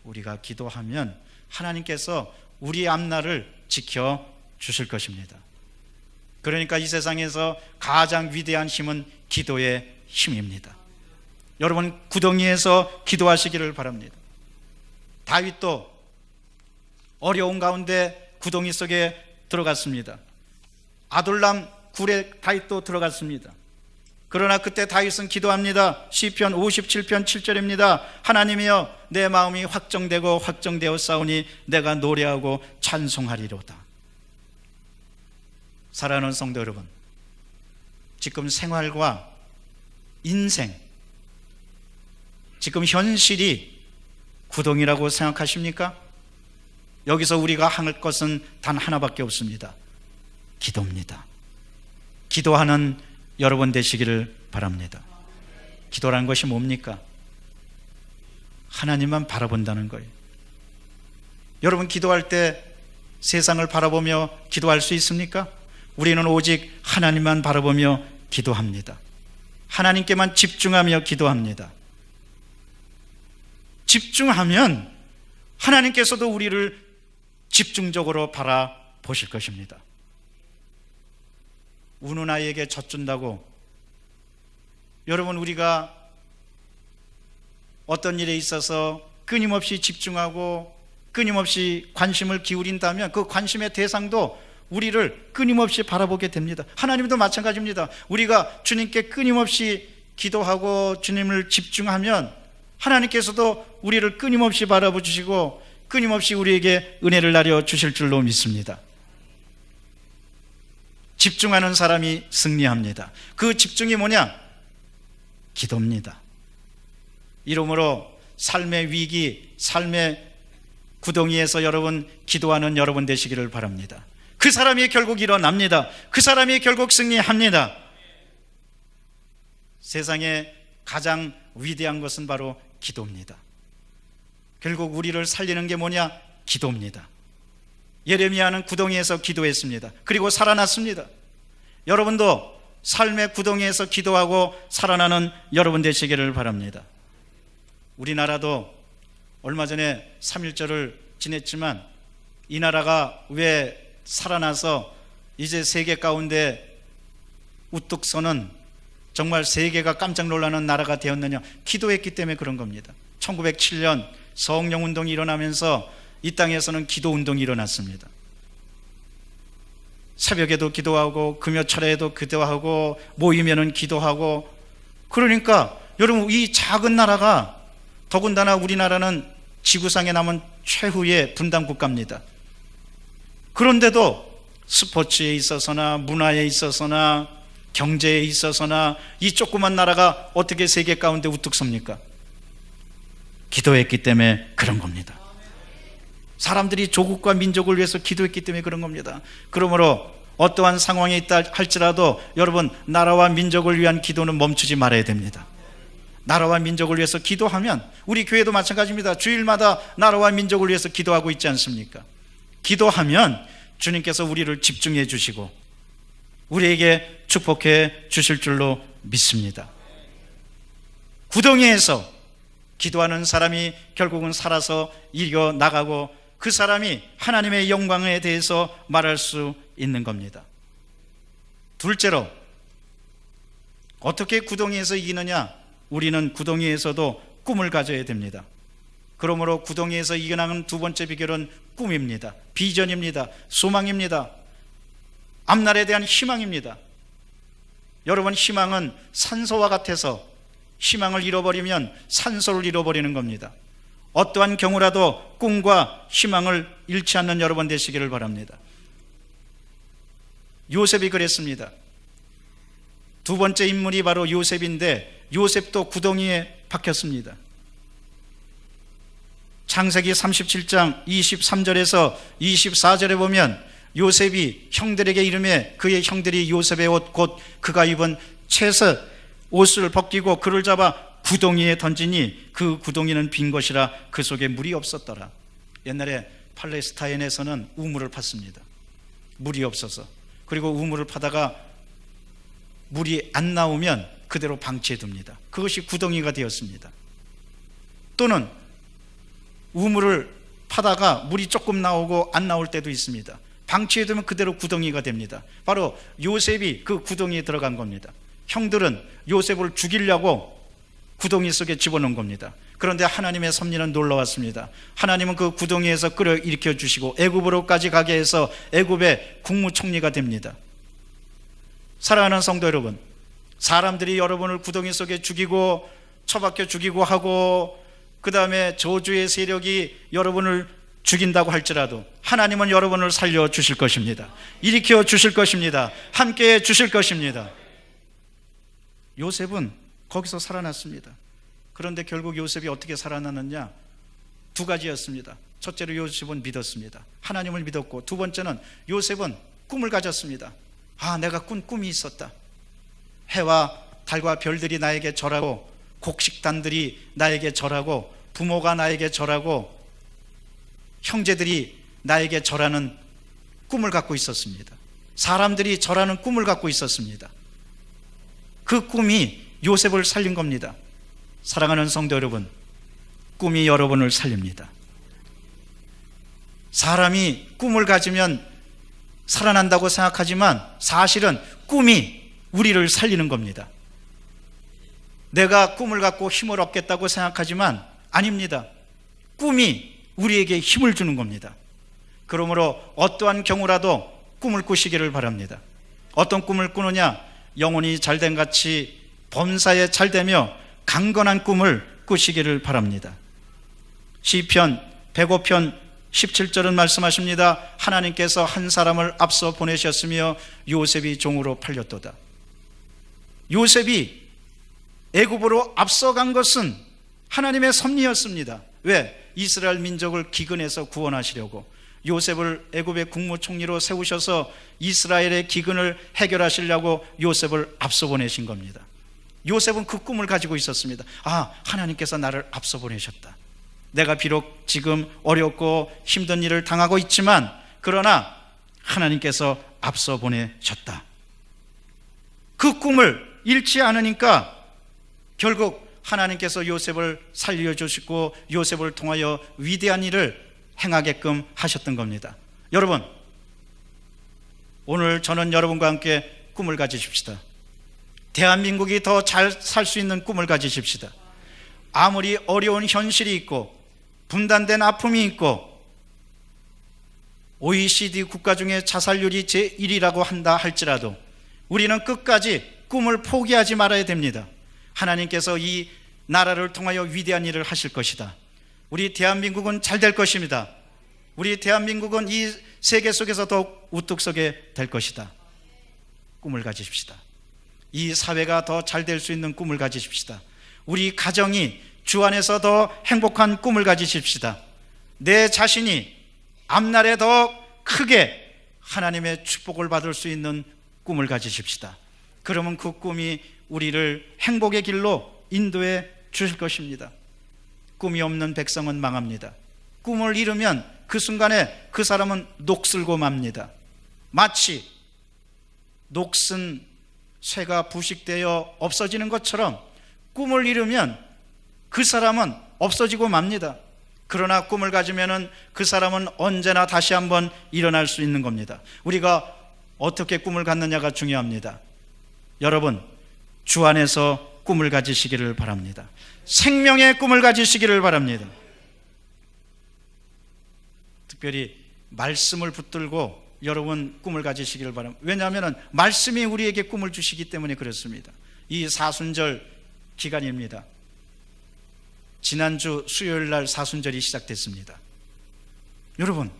[SPEAKER 5] 우리가 기도하면 하나님께서 우리의 앞날을 지켜 주실 것입니다. 그러니까 이 세상에서 가장 위대한 힘은 기도의 힘입니다. 여러분, 구덩이에서 기도하시기를 바랍니다. 다윗도 어려운 가운데 구덩이 속에 들어갔습니다. 아둘람 굴에 다윗도 들어갔습니다. 그러나 그때 다윗은 기도합니다. 시편 57편 7절입니다. 하나님이여, 내 마음이 확정되고 확정되어 싸우니 내가 노래하고 찬송하리로다. 사랑하는 성도 여러분, 지금 생활과 인생, 지금 현실이 구덩이라고 생각하십니까? 여기서 우리가 할 것은 단 하나밖에 없습니다. 기도입니다. 기도하는 여러분 되시기를 바랍니다. 기도라는 것이 뭡니까? 하나님만 바라본다는 거예요. 여러분, 기도할 때 세상을 바라보며 기도할 수 있습니까? 우리는 오직 하나님만 바라보며 기도합니다. 하나님께만 집중하며 기도합니다. 집중하면 하나님께서도 우리를 집중적으로 바라보실 것입니다. 우는 아이에게 젖준다고, 여러분, 우리가 어떤 일에 있어서 끊임없이 집중하고 끊임없이 관심을 기울인다면 그 관심의 대상도 우리를 끊임없이 바라보게 됩니다. 하나님도 마찬가지입니다. 우리가 주님께 끊임없이 기도하고 주님을 집중하면 하나님께서도 우리를 끊임없이 바라보시고 끊임없이 우리에게 은혜를 나려 주실 줄로 믿습니다. 집중하는 사람이 승리합니다. 그 집중이 뭐냐? 기도입니다. 이러므로 삶의 위기, 삶의 구덩이에서 여러분 기도하는 여러분 되시기를 바랍니다. 그 사람이 결국 일어납니다. 그 사람이 결국 승리합니다. 세상에 가장 위대한 것은 바로 기도입니다. 결국 우리를 살리는 게 뭐냐? 기도입니다. 예레미야는 구덩이에서 기도했습니다. 그리고 살아났습니다. 여러분도 삶의 구덩이에서 기도하고 살아나는 여러분 되시기를 바랍니다. 우리나라도 얼마 전에 3.1절을 지냈지만 이 나라가 왜 살아나서 이제 세계 가운데 우뚝 서는 정말 세계가 깜짝 놀라는 나라가 되었느냐? 기도했기 때문에 그런 겁니다. 1907년 성령운동이 일어나면서 이 땅에서는 기도운동이 일어났습니다. 새벽에도 기도하고 금요철에도 기도하고 모이면은 기도하고, 그러니까 여러분 이 작은 나라가, 더군다나 우리나라는 지구상에 남은 최후의 분단 국가입니다. 그런데도 스포츠에 있어서나 문화에 있어서나 경제에 있어서나 이 조그만 나라가 어떻게 세계 가운데 우뚝 섭니까? 기도했기 때문에 그런 겁니다. 사람들이 조국과 민족을 위해서 기도했기 때문에 그런 겁니다. 그러므로 어떠한 상황에 있다 할지라도 여러분, 나라와 민족을 위한 기도는 멈추지 말아야 됩니다. 나라와 민족을 위해서 기도하면, 우리 교회도 마찬가지입니다. 주일마다 나라와 민족을 위해서 기도하고 있지 않습니까? 기도하면 주님께서 우리를 집중해 주시고 우리에게 축복해 주실 줄로 믿습니다. 구덩이에서 기도하는 사람이 결국은 살아서 이겨나가고 그 사람이 하나님의 영광에 대해서 말할 수 있는 겁니다. 둘째로, 어떻게 구덩이에서 이기느냐? 우리는 구덩이에서도 꿈을 가져야 됩니다. 그러므로 구덩이에서 이겨나가는 두 번째 비결은 꿈입니다. 비전입니다. 소망입니다. 앞날에 대한 희망입니다. 여러분, 희망은 산소와 같아서 희망을 잃어버리면 산소를 잃어버리는 겁니다. 어떠한 경우라도 꿈과 희망을 잃지 않는 여러분 되시기를 바랍니다. 요셉이 그랬습니다. 두 번째 인물이 바로 요셉인데 요셉도 구덩이에 박혔습니다. 창세기 37장 23절에서 24절에 보면 요셉이 형들에게 이르매 그의 형들이 요셉의 옷 곧 그가 입은 채색 옷을 벗기고 그를 잡아 구덩이에 던지니 그 구덩이는 빈 것이라 그 속에 물이 없었더라. 옛날에 팔레스타인에서는 우물을 팠습니다. 물이 없어서. 그리고 우물을 파다가 물이 안 나오면 그대로 방치해 둡니다. 그것이 구덩이가 되었습니다. 또는 우물을 파다가 물이 조금 나오고 안 나올 때도 있습니다. 방치해 두면 그대로 구덩이가 됩니다. 바로 요셉이 그 구덩이에 들어간 겁니다. 형들은 요셉을 죽이려고 구덩이 속에 집어넣은 겁니다. 그런데 하나님의 섭리는 놀라웠습니다. 하나님은 그 구덩이에서 끌어일으켜 주시고 애굽으로까지 가게 해서 애굽의 국무총리가 됩니다. 사랑하는 성도 여러분, 사람들이 여러분을 구덩이 속에 죽이고 처박혀 죽이고 하고 그 다음에 저주의 세력이 여러분을 죽인다고 할지라도 하나님은 여러분을 살려주실 것입니다. 일으켜 주실 것입니다. 함께해 주실 것입니다. 요셉은 거기서 살아났습니다. 그런데 결국 요셉이 어떻게 살아났느냐? 두 가지였습니다. 첫째로 요셉은 믿었습니다. 하나님을 믿었고, 두 번째는 요셉은 꿈을 가졌습니다. 내가 꾼 꿈이 있었다. 해와 달과 별들이 나에게 절하고 곡식단들이 나에게 절하고 부모가 나에게 절하고 형제들이 나에게 절하는 꿈을 갖고 있었습니다. 사람들이 절하는 꿈을 갖고 있었습니다. 그 꿈이 요셉을 살린 겁니다. 사랑하는 성도 여러분, 꿈이 여러분을 살립니다. 사람이 꿈을 가지면 살아난다고 생각하지만 사실은 꿈이 우리를 살리는 겁니다. 내가 꿈을 갖고 힘을 얻겠다고 생각하지만 아닙니다. 꿈이 우리에게 힘을 주는 겁니다. 그러므로 어떠한 경우라도 꿈을 꾸시기를 바랍니다. 어떤 꿈을 꾸느냐? 영혼이 잘된 같이 범사에 잘되며 강건한 꿈을 꾸시기를 바랍니다. 시편 105편 17절은 말씀하십니다. 하나님께서 한 사람을 앞서 보내셨으며 요셉이 종으로 팔렸도다. 요셉이 애굽으로 앞서간 것은 하나님의 섭리였습니다. 왜? 이스라엘 민족을 기근에서 구원하시려고 요셉을 애굽의 국무총리로 세우셔서 이스라엘의 기근을 해결하시려고 요셉을 앞서 보내신 겁니다. 요셉은 그 꿈을 가지고 있었습니다. 아, 하나님께서 나를 앞서 보내셨다. 내가 비록 지금 어렵고 힘든 일을 당하고 있지만 그러나 하나님께서 앞서 보내셨다. 그 꿈을 잃지 않으니까 결국 하나님께서 요셉을 살려주시고 요셉을 통하여 위대한 일을 행하게끔 하셨던 겁니다. 여러분, 오늘 저는 여러분과 함께 꿈을 가지십시다. 대한민국이 더 잘 살 수 있는 꿈을 가지십시다. 아무리 어려운 현실이 있고 분단된 아픔이 있고 OECD 국가 중에 자살률이 제1위라고 한다 할지라도 우리는 끝까지 꿈을 포기하지 말아야 됩니다. 하나님께서 이 나라를 통하여 위대한 일을 하실 것이다. 우리 대한민국은 잘 될 것입니다. 우리 대한민국은 이 세계 속에서 더욱 우뚝 서게 될 것이다. 꿈을 가지십시다. 이 사회가 더 잘 될 수 있는 꿈을 가지십시다. 우리 가정이 주 안에서 더 행복한 꿈을 가지십시다. 내 자신이 앞날에 더 크게 하나님의 축복을 받을 수 있는 꿈을 가지십시다. 그러면 그 꿈이 우리를 행복의 길로 인도해 주실 것입니다. 꿈이 없는 백성은 망합니다. 꿈을 이루면 그 순간에 그 사람은 녹슬고 맙니다. 마치 녹슨 쇠가 부식되어 없어지는 것처럼 꿈을 이루면 그 사람은 없어지고 맙니다. 그러나 꿈을 가지면은 그 사람은 언제나 다시 한번 일어날 수 있는 겁니다. 우리가 어떻게 꿈을 갖느냐가 중요합니다. 여러분, 주 안에서 꿈을 가지시기를 바랍니다. 생명의 꿈을 가지시기를 바랍니다. 특별히 말씀을 붙들고 여러분 꿈을 가지시기를 바랍니다. 왜냐하면 말씀이 우리에게 꿈을 주시기 때문에 그렇습니다. 이 사순절 기간입니다. 지난주 수요일 날 사순절이 시작됐습니다. 여러분,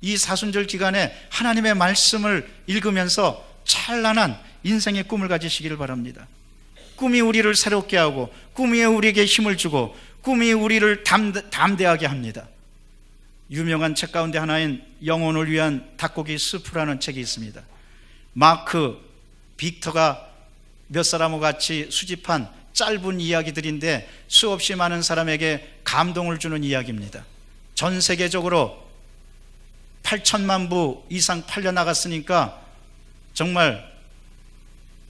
[SPEAKER 5] 이 사순절 기간에 하나님의 말씀을 읽으면서 찬란한 인생의 꿈을 가지시기를 바랍니다. 꿈이 우리를 새롭게 하고 꿈이 우리에게 힘을 주고 꿈이 우리를 담대하게 합니다. 유명한 책 가운데 하나인 영혼을 위한 닭고기 스프라는 책이 있습니다. 마크 빅터가 몇 사람과 같이 수집한 짧은 이야기들인데 수없이 많은 사람에게 감동을 주는 이야기입니다. 전 세계적으로 8천만 부 이상 팔려나갔으니까 정말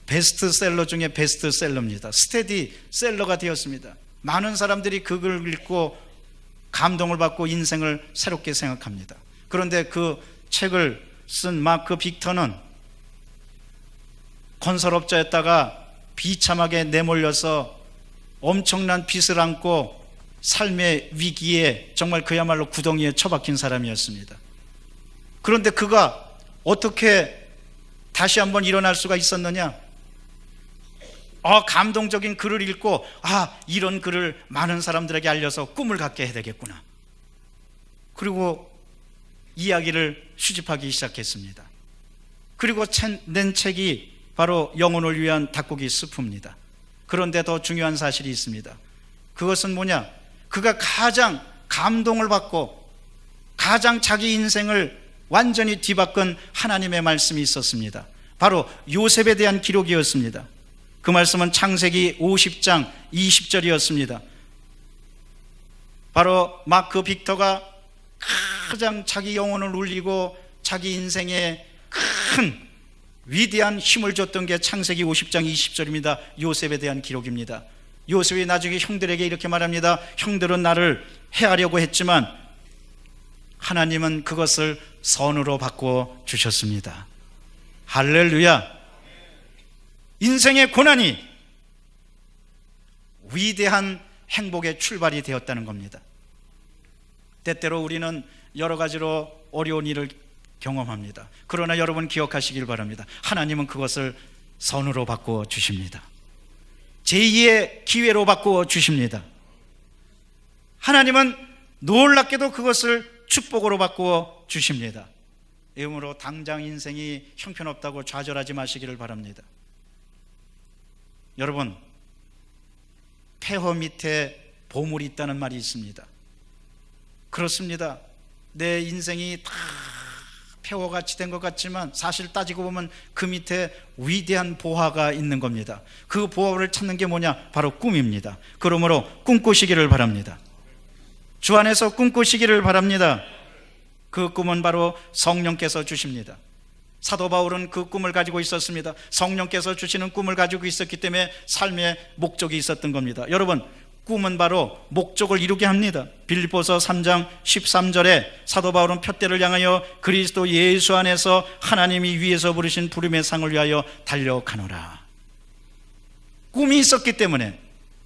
[SPEAKER 5] 베스트셀러 중에 베스트셀러입니다. 스테디셀러가 되었습니다. 많은 사람들이 그걸 읽고 감동을 받고 인생을 새롭게 생각합니다. 그런데 그 책을 쓴 마크 빅터는 건설업자였다가 비참하게 내몰려서 엄청난 빚을 안고 삶의 위기에 정말 그야말로 구덩이에 처박힌 사람이었습니다. 그런데 그가 어떻게 다시 한번 일어날 수가 있었느냐? 감동적인 글을 읽고 이런 글을 많은 사람들에게 알려서 꿈을 갖게 해야 되겠구나. 그리고 이야기를 수집하기 시작했습니다. 그리고 낸 책이 바로 영혼을 위한 닭고기 스프입니다. 그런데 더 중요한 사실이 있습니다. 그것은 뭐냐? 그가 가장 감동을 받고 가장 자기 인생을 완전히 뒤바꾼 하나님의 말씀이 있었습니다. 바로 요셉에 대한 기록이었습니다. 그 말씀은 창세기 50장 20절이었습니다. 바로 마크 빅터가 가장 자기 영혼을 울리고 자기 인생에 큰 위대한 힘을 줬던 게 창세기 50장 20절입니다. 요셉에 대한 기록입니다. 요셉이 나중에 형들에게 이렇게 말합니다. 형들은 나를 해하려고 했지만 하나님은 그것을 선으로 바꾸어 주셨습니다. 할렐루야. 인생의 고난이 위대한 행복의 출발이 되었다는 겁니다. 때때로 우리는 여러 가지로 어려운 일을 경험합니다. 그러나 여러분 기억하시길 바랍니다. 하나님은 그것을 선으로 바꾸어 주십니다. 제2의 기회로 바꾸어 주십니다. 하나님은 놀랍게도 그것을 축복으로 바꾸어 주십니다. 이러므로 당장 인생이 형편없다고 좌절하지 마시기를 바랍니다. 여러분, 폐허 밑에 보물이 있다는 말이 있습니다. 그렇습니다. 내 인생이 다 폐허같이 된 것 같지만 사실 따지고 보면 그 밑에 위대한 보화가 있는 겁니다. 그 보화를 찾는 게 뭐냐? 바로 꿈입니다. 그러므로 꿈꾸시기를 바랍니다. 주 안에서 꿈꾸시기를 바랍니다. 그 꿈은 바로 성령께서 주십니다. 사도 바울은 그 꿈을 가지고 있었습니다. 성령께서 주시는 꿈을 가지고 있었기 때문에 삶의 목적이 있었던 겁니다. 여러분, 꿈은 바로 목적을 이루게 합니다. 빌립보서 3장 13절에 사도 바울은 푯대를 향하여 그리스도 예수 안에서 하나님이 위에서 부르신 부름의 상을 위하여 달려가노라. 꿈이 있었기 때문에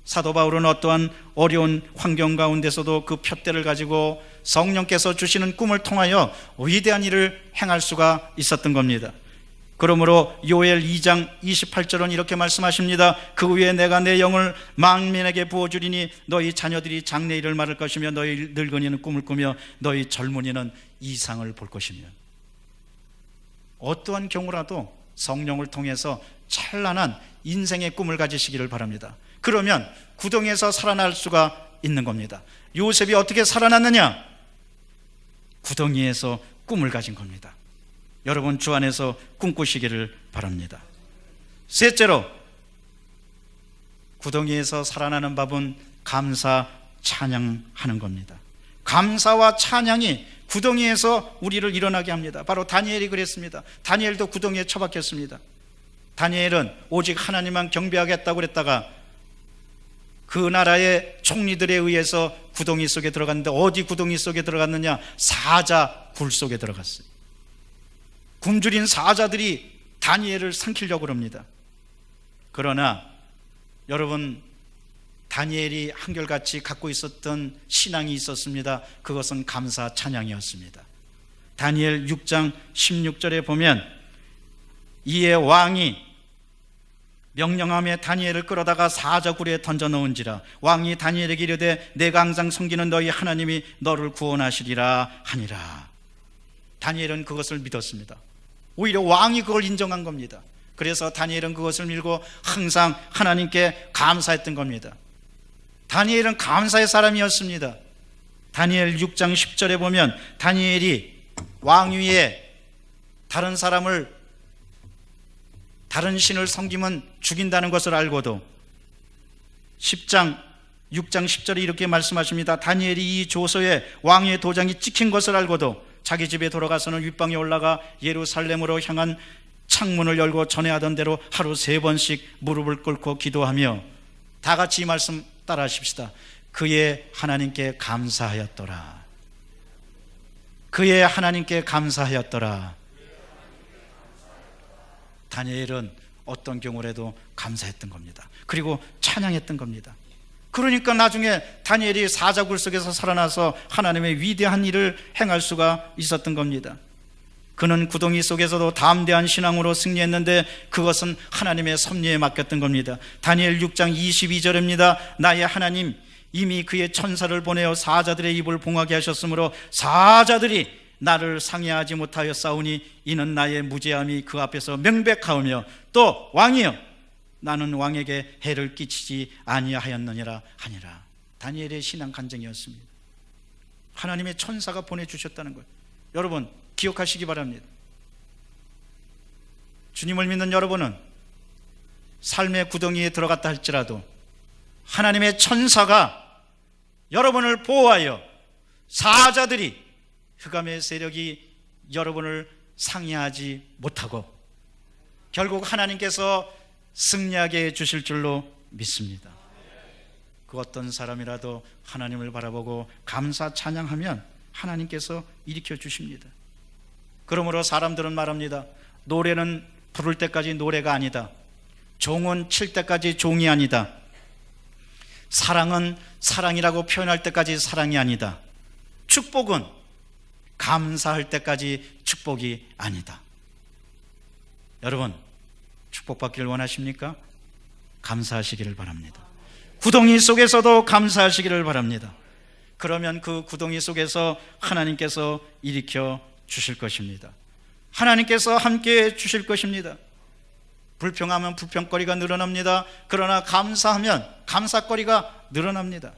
[SPEAKER 5] 사도 바울은 어떠한 어려운 환경 가운데서도 그 푯대를 가지고 성령께서 주시는 꿈을 통하여 위대한 일을 행할 수가 있었던 겁니다. 그러므로 요엘 2장 28절은 이렇게 말씀하십니다. 그 후에 내가 내 영을 만민에게 부어주리니 너희 자녀들이 장래일을 말할 것이며 너희 늙은이는 꿈을 꾸며 너희 젊은이는 이상을 볼 것이며. 어떠한 경우라도 성령을 통해서 찬란한 인생의 꿈을 가지시기를 바랍니다. 그러면 구덩이에서 살아날 수가 있는 겁니다. 요셉이 어떻게 살아났느냐? 구덩이에서 꿈을 가진 겁니다. 여러분, 주 안에서 꿈꾸시기를 바랍니다. 셋째로, 구덩이에서 살아나는 법은 감사, 찬양하는 겁니다. 감사와 찬양이 구덩이에서 우리를 일어나게 합니다. 바로 다니엘이 그랬습니다. 다니엘도 구덩이에 처박혔습니다. 다니엘은 오직 하나님만 경배하겠다고 그랬다가 그 나라의 총리들에 의해서 구덩이 속에 들어갔는데, 어디 구덩이 속에 들어갔느냐? 사자 굴 속에 들어갔어요. 굶주린 사자들이 다니엘을 삼키려고 합니다. 그러나 여러분, 다니엘이 한결같이 갖고 있었던 신앙이 있었습니다. 그것은 감사 찬양이었습니다. 다니엘 6장 16절에 보면 이에 왕이 명령함에 다니엘을 끌어다가 사자굴에 던져 넣은지라 왕이 다니엘에게 이르되 내가 항상 섬기는 너희 하나님이 너를 구원하시리라 하니라. 다니엘은 그것을 믿었습니다. 오히려 왕이 그걸 인정한 겁니다. 그래서 다니엘은 그것을 밀고 항상 하나님께 감사했던 겁니다. 다니엘은 감사의 사람이었습니다. 다니엘 6장 10절에 보면 다니엘이 왕위에 다른 신을 섬기면 죽인다는 것을 알고도 6장 10절에 이렇게 말씀하십니다. 다니엘이 이 조서에 왕의 도장이 찍힌 것을 알고도 자기 집에 돌아가서는 윗방에 올라가 예루살렘으로 향한 창문을 열고 전에 하던 대로 하루 3번씩 무릎을 꿇고 기도하며, 다 같이 이 말씀 따라 하십시다. 그의 하나님께 감사하였더라. 그의 하나님께 감사하였더라. 다니엘은 어떤 경우라도 감사했던 겁니다. 그리고 찬양했던 겁니다. 그러니까 나중에 다니엘이 사자굴 속에서 살아나서 하나님의 위대한 일을 행할 수가 있었던 겁니다. 그는 구덩이 속에서도 담대한 신앙으로 승리했는데 그것은 하나님의 섭리에 맡겼던 겁니다. 다니엘 6장 22절입니다. 나의 하나님 이미 그의 천사를 보내어 사자들의 입을 봉하게 하셨으므로 사자들이 나를 상해하지 못하여 싸우니 이는 나의 무죄함이 그 앞에서 명백하오며 또 왕이여 나는 왕에게 해를 끼치지 아니하였느니라 하니라. 다니엘의 신앙 간증이었습니다. 하나님의 천사가 보내주셨다는 것, 여러분 기억하시기 바랍니다. 주님을 믿는 여러분은 삶의 구덩이에 들어갔다 할지라도 하나님의 천사가 여러분을 보호하여 사자들이, 흑암의 세력이 여러분을 상해하지 못하고 결국 하나님께서 승리하게 해주실 줄로 믿습니다. 그 어떤 사람이라도 하나님을 바라보고 감사 찬양하면 하나님께서 일으켜 주십니다. 그러므로 사람들은 말합니다. 노래는 부를 때까지 노래가 아니다. 종은 칠 때까지 종이 아니다. 사랑은 사랑이라고 표현할 때까지 사랑이 아니다. 축복은 감사할 때까지 축복이 아니다. 여러분, 축복받기를 원하십니까? 감사하시기를 바랍니다. 구덩이 속에서도 감사하시기를 바랍니다. 그러면 그 구덩이 속에서 하나님께서 일으켜 주실 것입니다. 하나님께서 함께 주실 것입니다. 불평하면 불평거리가 늘어납니다. 그러나 감사하면 감사거리가 늘어납니다.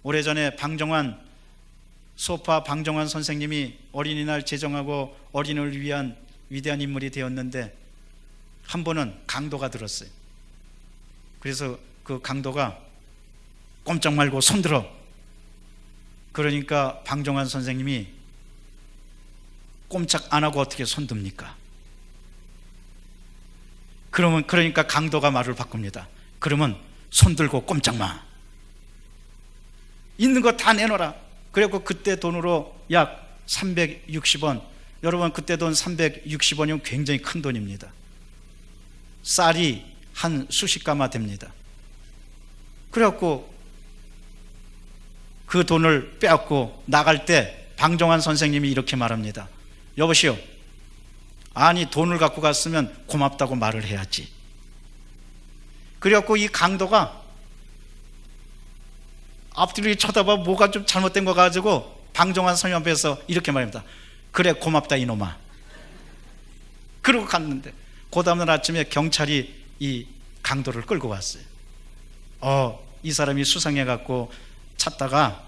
[SPEAKER 5] 오래전에 방정환 소파 방정환 선생님이 어린이날 제정하고 어린이를 위한 위대한 인물이 되었는데 한 번은 강도가 들었어요. 그래서 그 강도가 꼼짝 말고 손들어. 그러니까 방정환 선생님이 꼼짝 안 하고 어떻게 손듭니까? 그러니까 강도가 말을 바꿉니다. 그러면 손들고 꼼짝 마. 있는 거 다 내놓으라. 그래갖고 그때 돈으로 약 360원. 여러분 그때 돈 360원이면 굉장히 큰 돈입니다. 쌀이 한 수십 가마 됩니다. 그래갖고 그 돈을 빼앗고 나갈 때 방정환 선생님이 이렇게 말합니다. 여보시오, 아니 돈을 갖고 갔으면 고맙다고 말을 해야지. 그래갖고 이 강도가 앞뒤로 쳐다봐 뭐가 좀 잘못된 거 가지고 방정환 선생님 앞에서 이렇게 말합니다. 그래 고맙다 이놈아. 그러고 갔는데 그 다음날 아침에 경찰이 이 강도를 끌고 왔어요. 이 사람이 수상해갖고 찾다가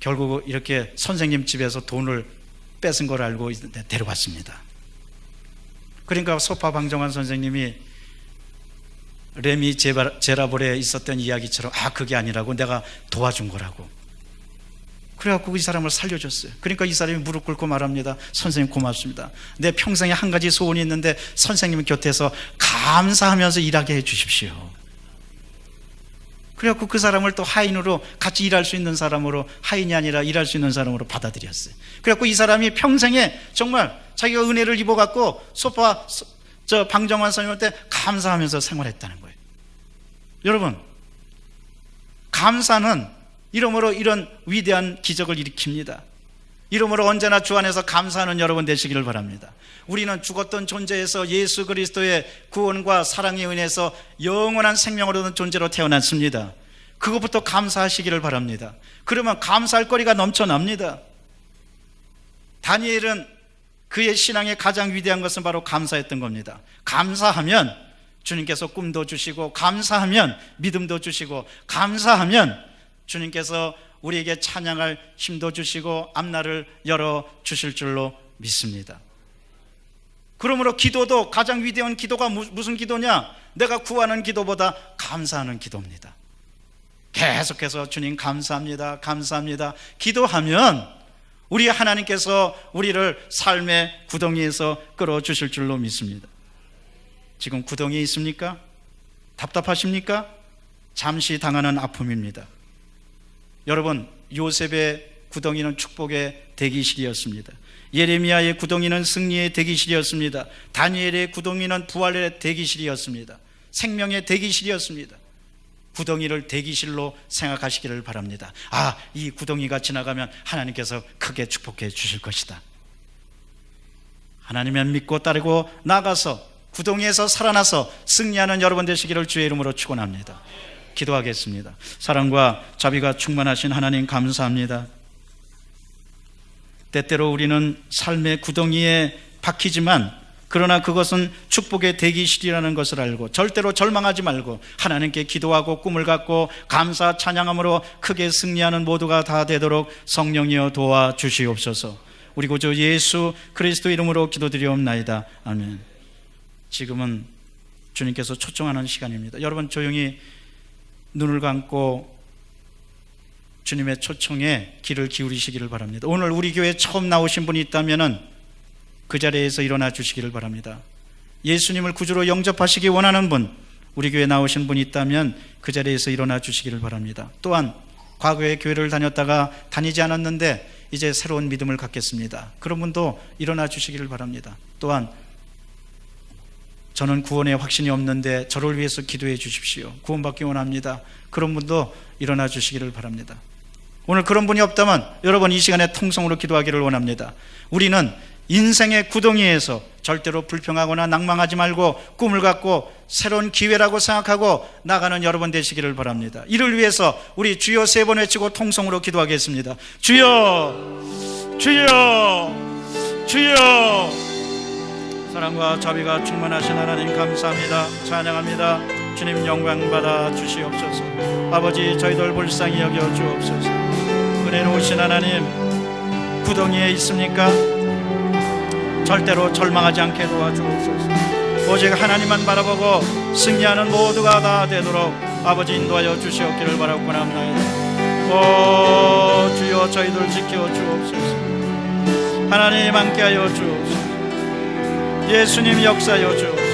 [SPEAKER 5] 결국 이렇게 선생님 집에서 돈을 뺏은 걸 알고 데려왔습니다. 그러니까 소파 방정환 선생님이 레미 제라볼에 있었던 이야기처럼 그게 아니라고 내가 도와준 거라고. 그래갖고 이 사람을 살려줬어요. 그러니까 이 사람이 무릎 꿇고 말합니다. 선생님 고맙습니다. 내 평생에 한 가지 소원이 있는데 선생님 곁에서 감사하면서 일하게 해 주십시오. 그래갖고 그 사람을 또 하인으로 같이 일할 수 있는 사람으로, 하인이 아니라 일할 수 있는 사람으로 받아들였어요. 그래갖고 이 사람이 평생에 정말 자기가 은혜를 입어갖고 방정환 선생님한테 감사하면서 생활했다는 거예요. 여러분, 감사는 이러므로 이런 위대한 기적을 일으킵니다. 이러므로 언제나 주 안에서 감사하는 여러분 되시기를 바랍니다. 우리는 죽었던 존재에서 예수 그리스도의 구원과 사랑에 의해서 영원한 생명을 얻은 존재로 태어났습니다. 그것부터 감사하시기를 바랍니다. 그러면 감사할 거리가 넘쳐납니다. 다니엘은 그의 신앙의 가장 위대한 것은 바로 감사했던 겁니다. 감사하면 주님께서 꿈도 주시고, 감사하면 믿음도 주시고, 감사하면 주님께서 우리에게 찬양할 힘도 주시고 앞날을 열어 주실 줄로 믿습니다. 그러므로 기도도 가장 위대한 기도가 무슨 기도냐? 내가 구하는 기도보다 감사하는 기도입니다. 계속해서 주님 감사합니다, 감사합니다 기도하면 우리 하나님께서 우리를 삶의 구덩이에서 끌어주실 줄로 믿습니다. 지금 구덩이에 있습니까? 답답하십니까? 잠시 당하는 아픔입니다. 여러분, 요셉의 구덩이는 축복의 대기실이었습니다. 예레미야의 구덩이는 승리의 대기실이었습니다. 다니엘의 구덩이는 부활의 대기실이었습니다. 생명의 대기실이었습니다. 구덩이를 대기실로 생각하시기를 바랍니다. 이 구덩이가 지나가면 하나님께서 크게 축복해 주실 것이다. 하나님을 믿고 따르고 나가서 구덩이에서 살아나서 승리하는 여러분 되시기를 주의 이름으로 축원합니다. 기도하겠습니다. 사랑과 자비가 충만하신 하나님 감사합니다. 때때로 우리는 삶의 구덩이에 박히지만 그러나 그것은 축복의 대기실이라는 것을 알고 절대로 절망하지 말고 하나님께 기도하고 꿈을 갖고 감사 찬양함으로 크게 승리하는 모두가 다 되도록 성령이여 도와주시옵소서. 우리 구주 예수 그리스도 이름으로 기도드리옵나이다. 아멘. 지금은 주님께서 초청하는 시간입니다. 여러분 조용히 눈을 감고 주님의 초청에 귀를 기울이시기를 바랍니다. 오늘 우리 교회에 처음 나오신 분이 있다면 그 자리에서 일어나 주시기를 바랍니다. 예수님을 구주로 영접하시기 원하는 분, 우리 교회에 나오신 분이 있다면 그 자리에서 일어나 주시기를 바랍니다. 또한 과거에 교회를 다녔다가 다니지 않았는데 이제 새로운 믿음을 갖겠습니다. 그런 분도 일어나 주시기를 바랍니다. 또한 저는 구원에 확신이 없는데 저를 위해서 기도해 주십시오. 구원받기 원합니다. 그런 분도 일어나 주시기를 바랍니다. 오늘 그런 분이 없다면 여러분 이 시간에 통성으로 기도하기를 원합니다. 우리는 인생의 구덩이에서 절대로 불평하거나 낭망하지 말고 꿈을 갖고 새로운 기회라고 생각하고 나가는 여러분 되시기를 바랍니다. 이를 위해서 우리 주여 3번 외치고 통성으로 기도하겠습니다. 주여, 주여, 주여. 사랑과 자비가 충만하신 하나님 감사합니다. 찬양합니다. 주님 영광 받아 주시옵소서. 아버지 저희들 불쌍히 여겨 주옵소서. 은혜로우신 하나님, 구덩이에 있습니까? 절대로 절망하지 않게 도와주옵소서. 오직 하나님만 바라보고 승리하는 모두가 다 되도록 아버지 인도하여 주시옵기를 바라고 합나이다. 오 주여, 저희들 지켜 주옵소서. 하나님 함께하여 주옵소서. 예수님 역사하여 주옵소서.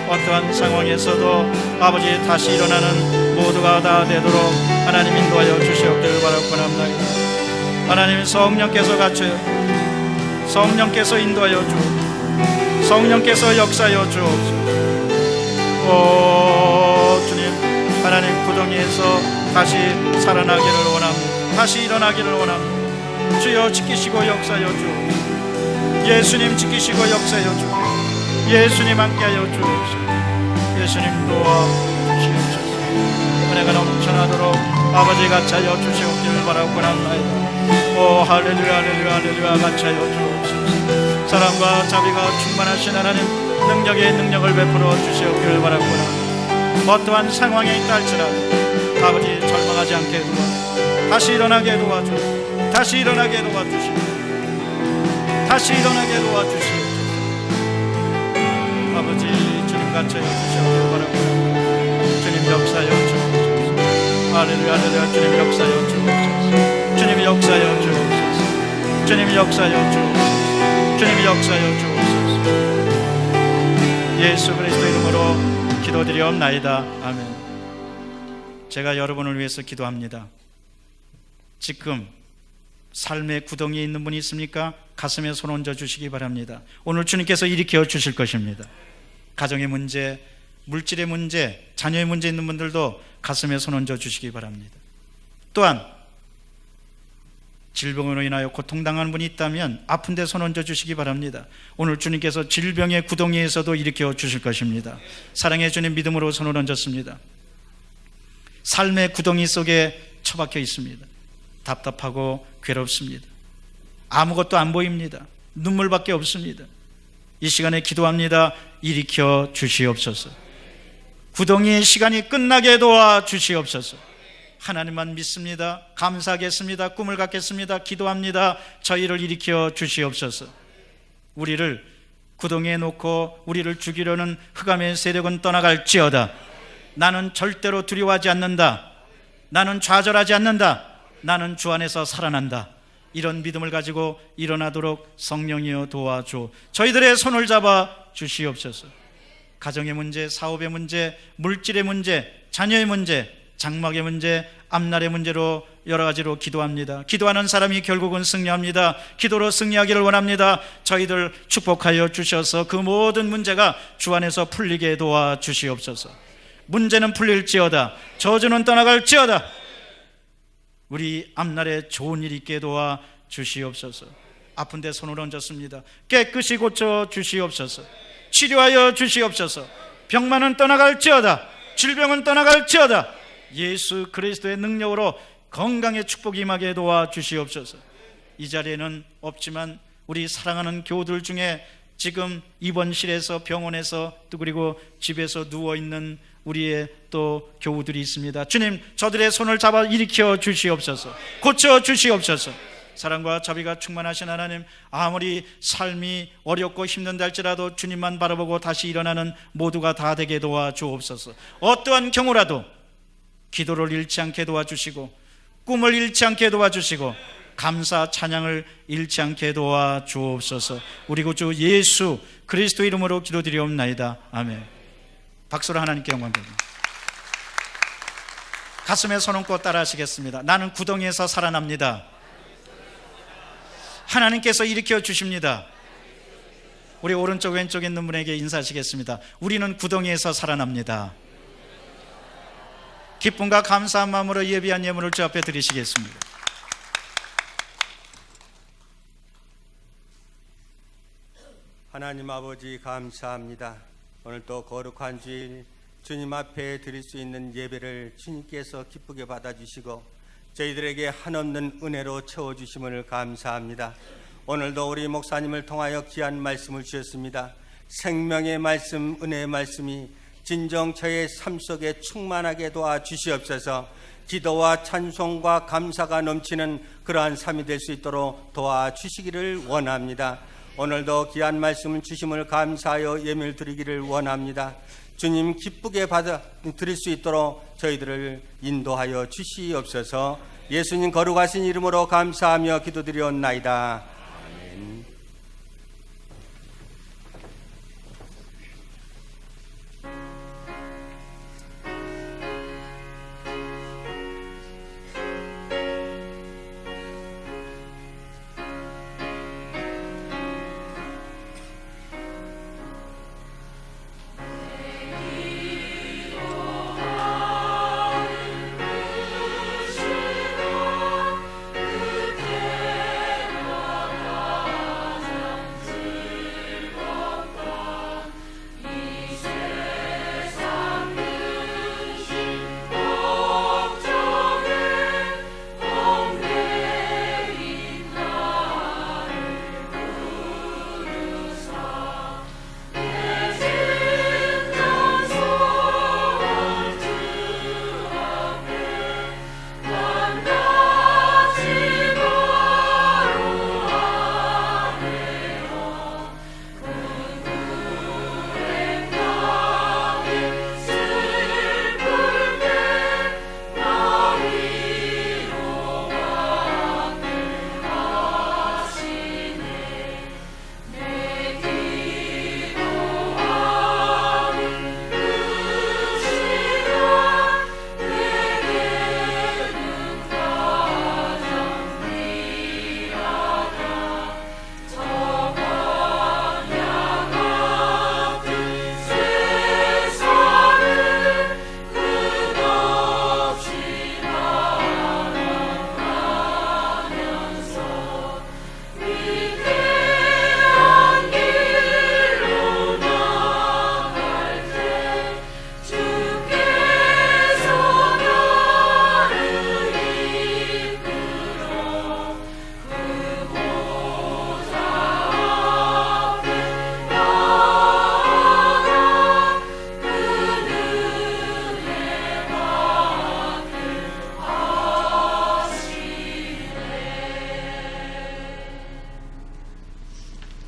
[SPEAKER 5] 어떠한 상황에서도 아버지 다시 일어나는 모두가 다 되도록 하나님 인도하여 주시옵기를 바라고 합나이다. 하나님 성령께서 갇혀요. 성령께서 인도하여 주옵소서. 성령께서 역사하여 주옵소서. 오 주님, 하나님 구덩이에서 다시 살아나기를 원합니다. 다시 일어나기를 원합니다. 주여 지키시고 역사하여 주옵소서. 예수님 지키시고 역사하여 주옵소서. 예수님 함께하여 주옵소서. 예수님 도와주시옵소서. 은혜가 넘쳐나도록 아버지 같이하여 주시옵기를 바라고 합나이다. 오 할렐루야 할렐루야 할렐루야. 같이하여 주옵소서. 사랑과 자비가 충만하신 하나님, 능력의 능력을 베풀어 주시옵기를 바라고 합니다. 어떠한 상황에 있다 할지라도 아버지 절망하지 않게 도와주시옵소서. 다시 일어나게 도와주시옵소서. 다시 일어나게 도와주시옵소서. 다시 일어나게 도와주시옵소서. 아버지 주님 같이 해주시옵기를 바라고 합니다. 주님 역사하여 주옵소서. 할렐루야 할렐루야. 주님 역사하여 주옵소서. 주님 역사하여 주옵소서. 주님 역사하여 주옵소서. 주님 역사하여 주옵소서. 예수 그리스도 이름으로 기도드리옵나이다. 아멘. 제가 여러분을 위해서 기도합니다. 지금 삶의 구덩이에 있는 분이 있습니까? 가슴에 손 얹어 주시기 바랍니다. 오늘 주님께서 일으켜 주실 것입니다. 가정의 문제, 물질의 문제, 자녀의 문제 있는 분들도 가슴에 손 얹어 주시기 바랍니다. 또한 질병으로 인하여 고통당하는 분이 있다면 아픈 데 손 얹어 주시기 바랍니다. 오늘 주님께서 질병의 구덩이에서도 일으켜 주실 것입니다. 사랑의 주님 믿음으로 손을 얹었습니다. 삶의 구덩이 속에 처박혀 있습니다. 답답하고 괴롭습니다. 아무것도 안 보입니다. 눈물밖에 없습니다. 이 시간에 기도합니다. 일으켜 주시옵소서. 구덩이의 시간이 끝나게 도와 주시옵소서. 하나님만 믿습니다. 감사하겠습니다. 꿈을 갖겠습니다. 기도합니다. 저희를 일으켜 주시옵소서. 우리를 구덩이에 놓고 우리를 죽이려는 흑암의 세력은 떠나갈지어다. 나는 절대로 두려워하지 않는다. 나는 좌절하지 않는다. 나는 주 안에서 살아난다. 이런 믿음을 가지고 일어나도록 성령이여 도와줘. 저희들의 손을 잡아 주시옵소서. 가정의 문제, 사업의 문제, 물질의 문제, 자녀의 문제, 장막의 문제, 앞날의 문제로 여러 가지로 기도합니다. 기도하는 사람이 결국은 승리합니다. 기도로 승리하기를 원합니다. 저희들 축복하여 주셔서 그 모든 문제가 주 안에서 풀리게 도와 주시옵소서. 문제는 풀릴지어다. 저주는 떠나갈지어다. 우리 앞날에 좋은 일이 있게 도와 주시옵소서. 아픈 데 손을 얹었습니다. 깨끗이 고쳐 주시옵소서. 치료하여 주시옵소서. 병만은 떠나갈지어다. 질병은 떠나갈지어다. 예수 그리스도의 능력으로 건강의 축복이 임하게 도와 주시옵소서. 이 자리에는 없지만 우리 사랑하는 교우들 중에 지금 입원실에서, 병원에서, 또 그리고 집에서 누워있는 우리의 또 교우들이 있습니다. 주님, 저들의 손을 잡아 일으켜 주시옵소서. 고쳐 주시옵소서. 사랑과 자비가 충만하신 하나님, 아무리 삶이 어렵고 힘든다 할지라도 주님만 바라보고 다시 일어나는 모두가 다 되게 도와주옵소서. 어떠한 경우라도 기도를 잃지 않게 도와주시고, 꿈을 잃지 않게 도와주시고, 감사 찬양을 잃지 않게 도와주옵소서. 우리 구주 예수 그리스도 이름으로 기도드리옵나이다. 아멘. 박수로 하나님께 영광 드립니다. 가슴에 손 얹고 따라 하시겠습니다. 나는 구덩이에서 살아납니다. 하나님께서 일으켜 주십니다. 우리 오른쪽 왼쪽에 있는 분에게 인사하시겠습니다. 우리는 구덩이에서 살아납니다. 기쁨과 감사한 마음으로 예비한 예물을 주 앞에 드리시겠습니다.
[SPEAKER 6] 하나님 아버지 감사합니다. 오늘 또 거룩한 주일 주님 앞에 드릴 수 있는 예배를 주님께서 기쁘게 받아주시고 저희들에게 한없는 은혜로 채워주심을 감사합니다. 오늘도 우리 목사님을 통하여 귀한 말씀을 주셨습니다. 생명의 말씀, 은혜의 말씀이 진정 저의 삶 속에 충만하게 도와 주시옵소서. 기도와 찬송과 감사가 넘치는 그러한 삶이 될 수 있도록 도와 주시기를 원합니다. 오늘도 귀한 말씀 주심을 감사하여 예배를 드리기를 원합니다. 주님 기쁘게 받아 드릴 수 있도록 저희들을 인도하여 주시옵소서. 예수님 거룩하신 이름으로 감사하며 기도드리옵나이다. 아멘.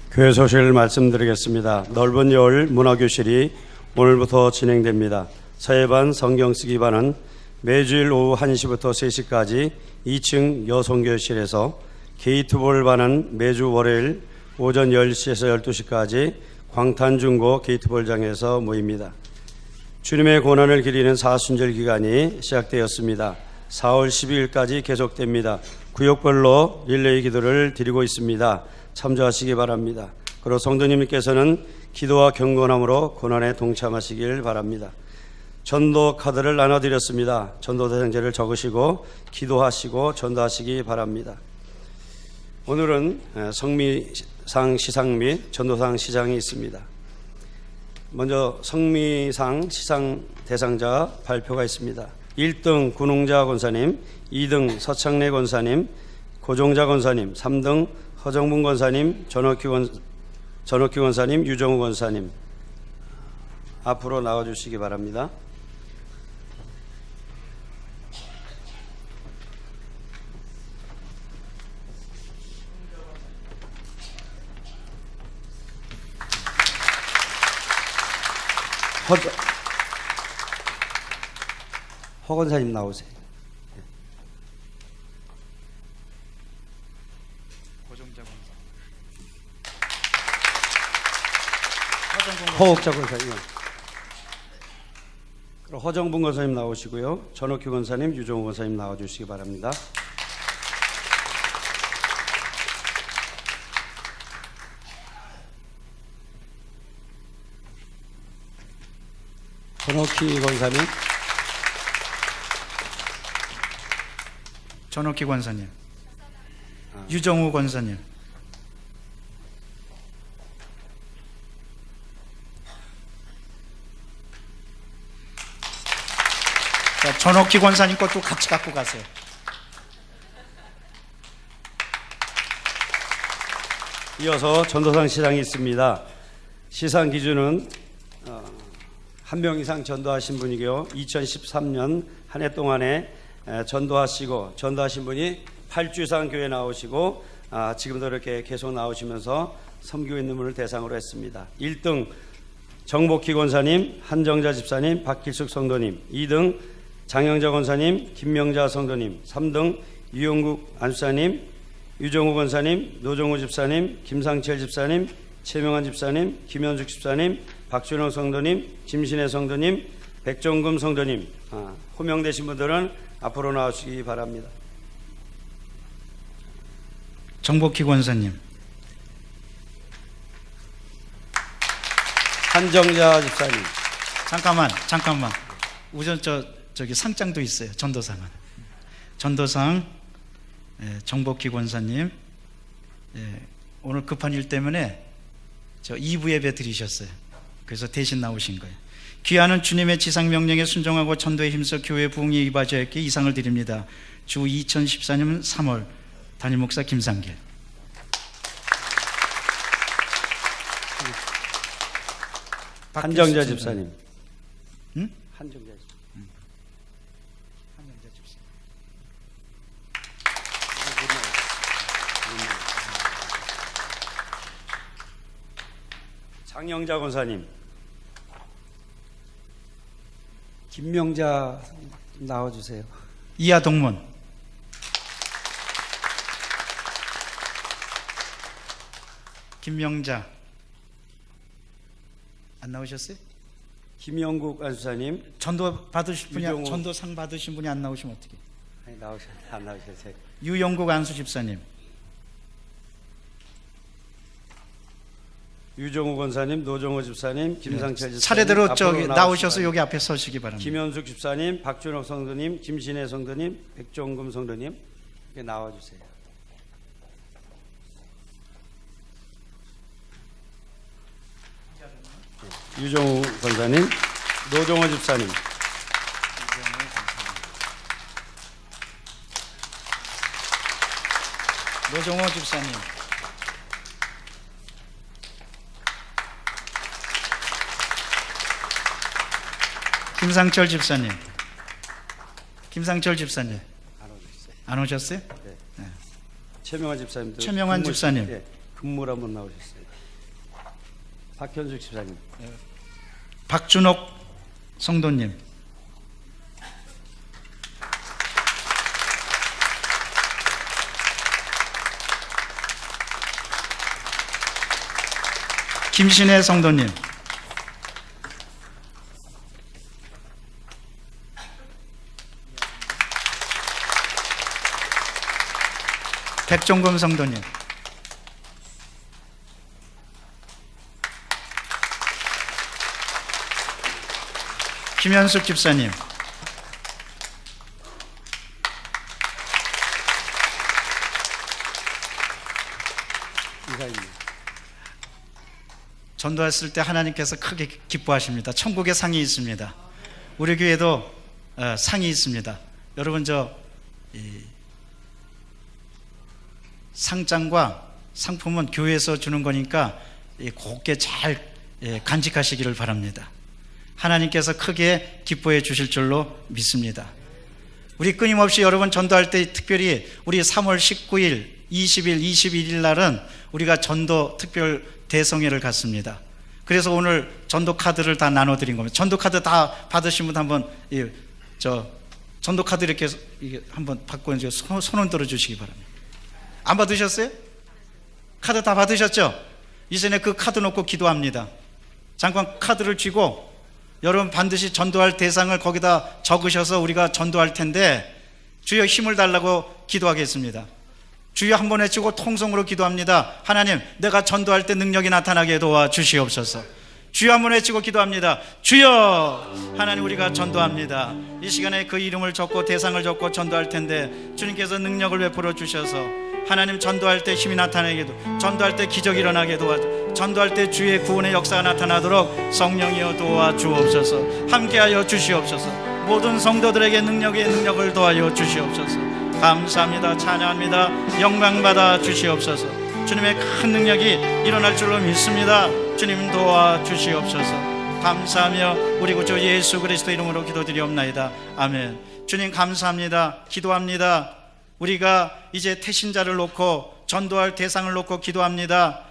[SPEAKER 3] 교회 소식을 말씀드리겠습니다. 넓은 여울 문화교실이 오늘부터 진행됩니다. 서예반 성경쓰기반은 매주일 오후 1시부터 3시까지 2층 여성교실에서, 게이트볼반은 매주 월요일 오전 10시에서 12시까지 광탄중고 게이트볼장에서 모입니다. 주님의 고난을 기리는 사순절 기간이 시작되었습니다. 4월 12일까지 계속됩니다. 구역별로 릴레이 기도를 드리고 있습니다. 참조하시기 바랍니다. 그리고 성도님께서는 기도와 경건함으로 고난에 동참하시길 바랍니다. 전도 카드를 나눠드렸습니다. 전도 대상자를 적으시고 기도하시고 전도하시기 바랍니다. 오늘은 성미상 시상 및 전도상 시상이 있습니다. 먼저 성미상 시상 대상자 발표가 있습니다. 1등 군홍자 권사님, 2등 서창래 권사님, 고종자 권사님, 3등 허정문 권사님, 전옥희 권사님, 유정우 권사님 앞으로 나와주시기 바랍니다. 허 권사님 나오세요. 허옥자 권사님, 그리고 허정분 권사님 나오시고요. 전옥희 권사님, 유정우 권사님 나와주시기 바랍니다. 전옥희 권사님,
[SPEAKER 5] 전옥희 권사님, 유정우 권사님, 자, 전옥희 권사님 것도 같이 갖고 가세요.
[SPEAKER 3] 이어서 전도상 시상이 있습니다. 시상 기준은 한 명 이상 전도하신 분이고요. 2013년 한 해 동안에 전도하시고 전도하신 분이 8주 이상 교회 나오시고 지금도 이렇게 계속 나오시면서 섬기고 있는 분을 대상으로 했습니다. 1등 정복희 권사님, 한정자 집사님, 박길숙 성도님. 2등 장영자 권사님, 김명자 성도님. 3등 유영국 안수사님, 유정우 권사님, 노정우 집사님, 김상철 집사님, 최명환 집사님, 김현숙 집사님, 박준영 성도님, 김신혜 성도님, 백종금 성도님. 호명되신 분들은 앞으로 나오시기 바랍니다.
[SPEAKER 5] 정복희 권사님,
[SPEAKER 3] 한정자 집사님.
[SPEAKER 5] 잠깐만. 우선 저기 상장도 있어요. 전도상은. 전도상 정복희 권사님, 오늘 급한 일 때문에 저 2부 예배 드리셨어요. 그래서 대신 나오신 거예요. 귀하는 주님의 지상 명령에 순종하고 전도에 힘써 교회 부흥에 이바지하였기에 이상을 드립니다. 주 2014년 3월 담임 목사 김상길.
[SPEAKER 3] 한정자 집사님.
[SPEAKER 5] 응?
[SPEAKER 3] 한정자 집사님.
[SPEAKER 5] 한정자 집사님.
[SPEAKER 3] 장영자 권사님. 김명자 나와주세요.
[SPEAKER 5] 이하 동문. 김명자 안 나오셨어요?
[SPEAKER 3] 김영국 안수사님.
[SPEAKER 5] 전도 받으실 분이
[SPEAKER 3] 유병호.
[SPEAKER 5] 전도상 받으신 분이 안 나오시면 어떻게?
[SPEAKER 3] 아니, 안 나오셨어요.
[SPEAKER 5] 유영국 안수 집사님.
[SPEAKER 3] 유정우 권사님, 노정호 집사님, 김상철 집사님.
[SPEAKER 5] 차례대로
[SPEAKER 3] 앞으로
[SPEAKER 5] 저기
[SPEAKER 3] 나오시기
[SPEAKER 5] 나오셔서
[SPEAKER 3] 바랍니다.
[SPEAKER 5] 여기 앞에 서시기 바랍니다.
[SPEAKER 3] 김현숙 집사님, 박준옥 성도님, 김신혜 성도님, 백종금 성도님 이렇게 나와주세요. 유정우 권사님, 노정호 집사님.
[SPEAKER 5] 노정호 집사님. 김상철 집사님. 김상철 집사님. 안 오셨어요?
[SPEAKER 3] 최명환 집사님도.
[SPEAKER 5] 최명환 집사님.
[SPEAKER 3] 예, 근무를 한번 나오셨어요. 박현숙 집사님.
[SPEAKER 5] 박준옥 성도님. 김신혜 성도님. 백종금 성도님. 김현숙 집사님.
[SPEAKER 3] 이사입니다.
[SPEAKER 5] 전도했을 때 하나님께서 크게 기뻐하십니다. 천국에 상이 있습니다. 우리 교회도 상이 있습니다. 여러분 상장과 상품은 교회에서 주는 거니까 곱게 잘 간직하시기를 바랍니다. 하나님께서 크게 기뻐해 주실 줄로 믿습니다. 우리 끊임없이 여러분 전도할 때 특별히 우리 3월 19일, 20일, 21일 날은 우리가 전도 특별 대성회를 갖습니다. 그래서 오늘 전도 카드를 다 나눠드린 겁니다. 전도 카드 다 받으신 분 한번 전도 카드 이렇게 한번 받고 이제 손을 들어주시기 바랍니다. 안 받으셨어요? 카드 다 받으셨죠? 이전에 그 카드 놓고 기도합니다. 잠깐 카드를 쥐고 여러분 반드시 전도할 대상을 거기다 적으셔서 우리가 전도할 텐데 주여 힘을 달라고 기도하겠습니다. 주여 한번 외치고 통성으로 기도합니다. 하나님, 내가 전도할 때 능력이 나타나게 도와주시옵소서. 주여 한번 외치고 기도합니다. 주여! 하나님, 우리가 전도합니다. 이 시간에 그 이름을 적고 대상을 적고 전도할 텐데 주님께서 능력을 베풀어 주셔서 하나님 전도할 때 힘이 나타나게도, 전도할 때 기적이 일어나게 도와주, 전도할 때 주의 구원의 역사가 나타나도록 성령이여 도와주옵소서. 함께하여 주시옵소서. 모든 성도들에게 능력을 도와여 주시옵소서. 감사합니다. 찬양합니다. 영광받아 주시옵소서. 주님의 큰 능력이 일어날 줄로 믿습니다. 주님 도와주시옵소서. 감사하며 우리 구주 예수 그리스도 이름으로 기도드리옵나이다. 아멘. 주님 감사합니다. 기도합니다. 우리가 이제 태신자를 놓고 전도할 대상을 놓고 기도합니다.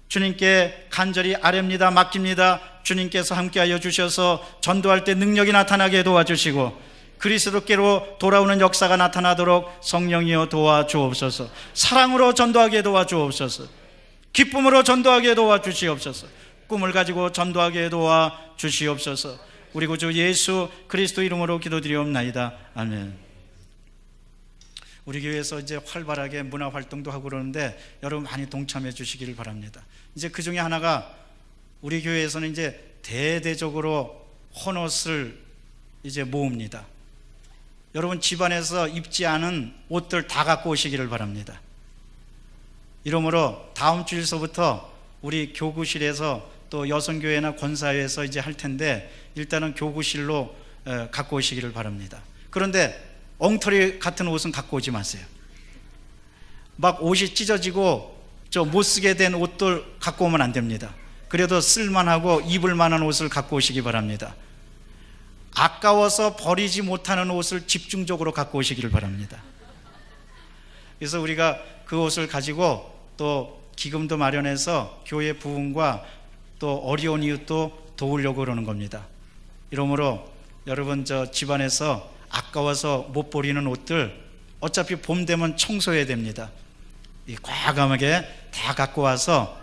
[SPEAKER 5] 주님께 간절히 아뢰입니다. 맡깁니다. 주님께서 함께하여 주셔서 전도할 때 능력이 나타나게 도와주시고 그리스도께로 돌아오는 역사가 나타나도록 성령이여 도와주옵소서. 사랑으로 전도하게 도와주옵소서. 기쁨으로 전도하게 도와주시옵소서. 꿈을 가지고 전도하게 도와주시옵소서. 우리 구주 예수 그리스도 이름으로 기도드리옵나이다. 아멘. 우리 교회에서 이제 활발하게 문화 활동도 하고 그러는데 여러분 많이 동참해 주시기를 바랍니다. 이제 그 중에 하나가 우리 교회에서는 이제 대대적으로 헌옷을 이제 모읍니다. 여러분 집안에서 입지 않은 옷들 다 갖고 오시기를 바랍니다. 이러므로 다음 주일서부터 우리 교구실에서 또 여성교회나 권사회에서 이제 할 텐데 일단은 교구실로 갖고 오시기를 바랍니다. 그런데 엉터리 같은 옷은 갖고 오지 마세요. 막 옷이 찢어지고 못 쓰게 된 옷들 갖고 오면 안 됩니다. 그래도 쓸만하고 입을 만한 옷을 갖고 오시기 바랍니다. 아까워서 버리지 못하는 옷을 집중적으로 갖고 오시기를 바랍니다. 그래서 우리가 그 옷을 가지고 또 기금도 마련해서 교회 부흥과 또 어려운 이웃도 도우려고 그러는 겁니다. 이러므로 여러분 저 집안에서 아까워서 못 버리는 옷들 어차피 봄 되면 청소해야 됩니다. 과감하게 다 갖고 와서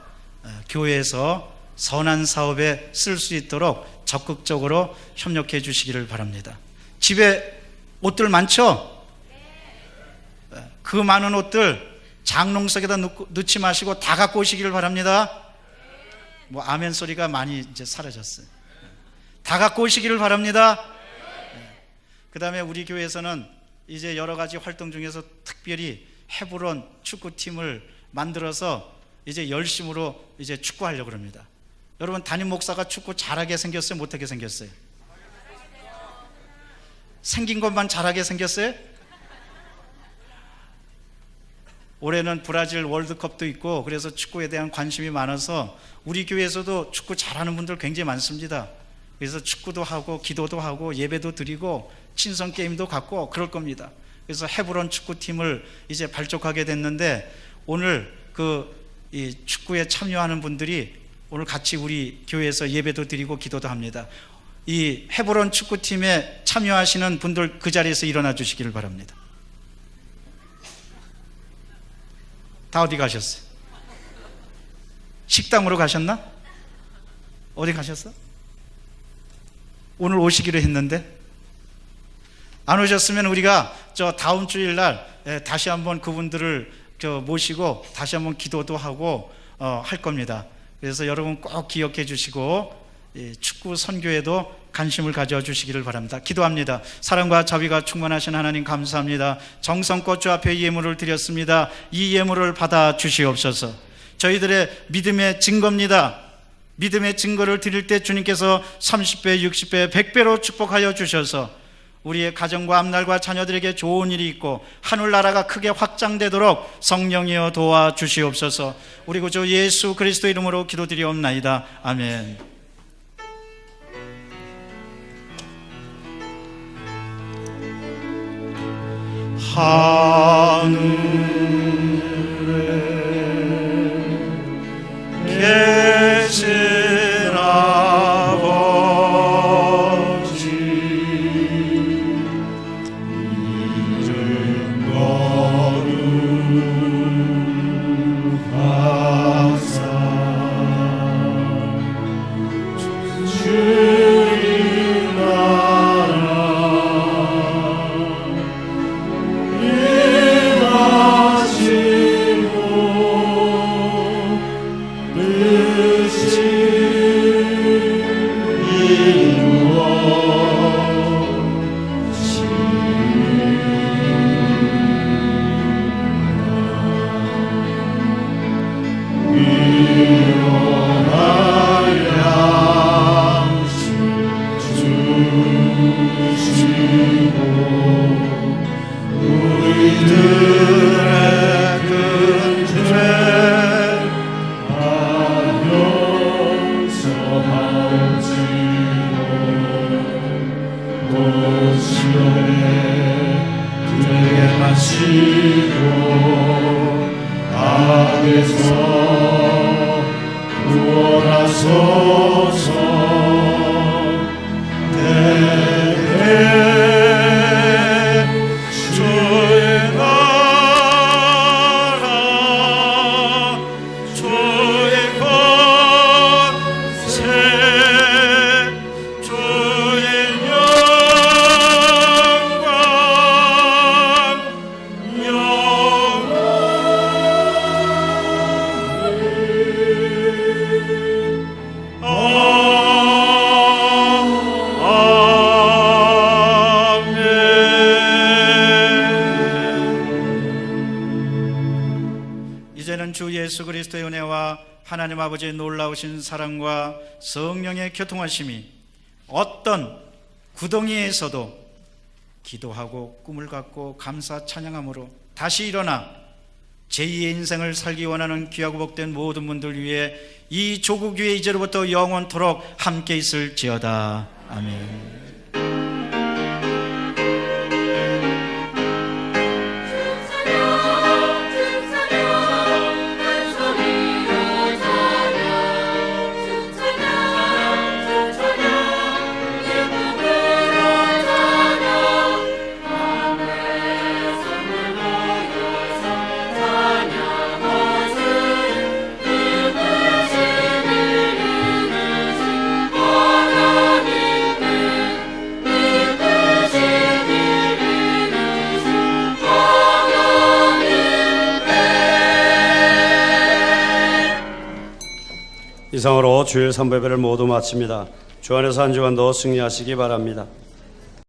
[SPEAKER 5] 교회에서 선한 사업에 쓸 수 있도록 적극적으로 협력해 주시기를 바랍니다. 집에 옷들 많죠? 그 많은 옷들 장롱석에다 넣지 마시고 다 갖고 오시기를 바랍니다. 뭐 아멘 소리가 많이 이제 사라졌어요. 다 갖고 오시기를 바랍니다. 그 다음에 우리 교회에서는 이제 여러 가지 활동 중에서 특별히 헤브론 축구팀을 만들어서 이제 열심으로 이제 축구하려고 합니다. 여러분 담임 목사가 축구 잘하게 생겼어요? 못하게 생겼어요? 생긴 것만 잘하게 생겼어요? 올해는 브라질 월드컵도 있고 그래서 축구에 대한 관심이 많아서 우리 교회에서도 축구 잘하는 분들 굉장히 많습니다. 그래서 축구도 하고 기도도 하고 예배도 드리고 친선 게임도 갖고 그럴 겁니다. 그래서 헤브론 축구팀을 이제 발족하게 됐는데 오늘 이 축구에 참여하는 분들이 오늘 같이 우리 교회에서 예배도 드리고 기도도 합니다. 이 헤브론 축구팀에 참여하시는 분들 그 자리에서 일어나 주시기를 바랍니다. 다 어디 가셨어요? 식당으로 가셨나? 어디 가셨어? 오늘 오시기로 했는데 안 오셨으면 우리가 저 다음 주일날 다시 한번 그분들을 모시고 다시 한번 기도도 하고 할 겁니다. 그래서 여러분 꼭 기억해 주시고 축구 선교에도 관심을 가져 주시기를 바랍니다. 기도합니다. 사랑과 자비가 충만하신 하나님 감사합니다. 정성껏 주 앞에 예물을 드렸습니다. 이 예물을 받아 주시옵소서. 저희들의 믿음의 증거입니다. 믿음의 증거를 드릴 때 주님께서 30배, 60배, 100배로 축복하여 주셔서 우리의 가정과 앞날과 자녀들에게 좋은 일이 있고 하늘나라가 크게 확장되도록 성령이여 도와주시옵소서. 우리 구주 예수 그리스도 이름으로 기도드리옵나이다. 아멘. 하늘에 계신 아버지 이름 거룩하사 주의 나라 임하
[SPEAKER 2] 하시고 하늘에서 구원하소서. 대대 주의 나라 주의 권세 주의 영광
[SPEAKER 5] 이제는 주 예수 그리스도의 은혜와 하나님 아버지의 놀라우신 사랑과 성령의 교통하심이 어떤 구덩이에서도 기도하고 꿈을 갖고 감사 찬양함으로 다시 일어나 제2의 인생을 살기 원하는 귀하고 복된 모든 분들 위해 이 조국 위에 이제로부터 영원토록 함께 있을지어다. 아멘.
[SPEAKER 3] 이상으로 주일 3예배를 모두 마칩니다. 주 안에서 한 주간도 승리하시기 바랍니다.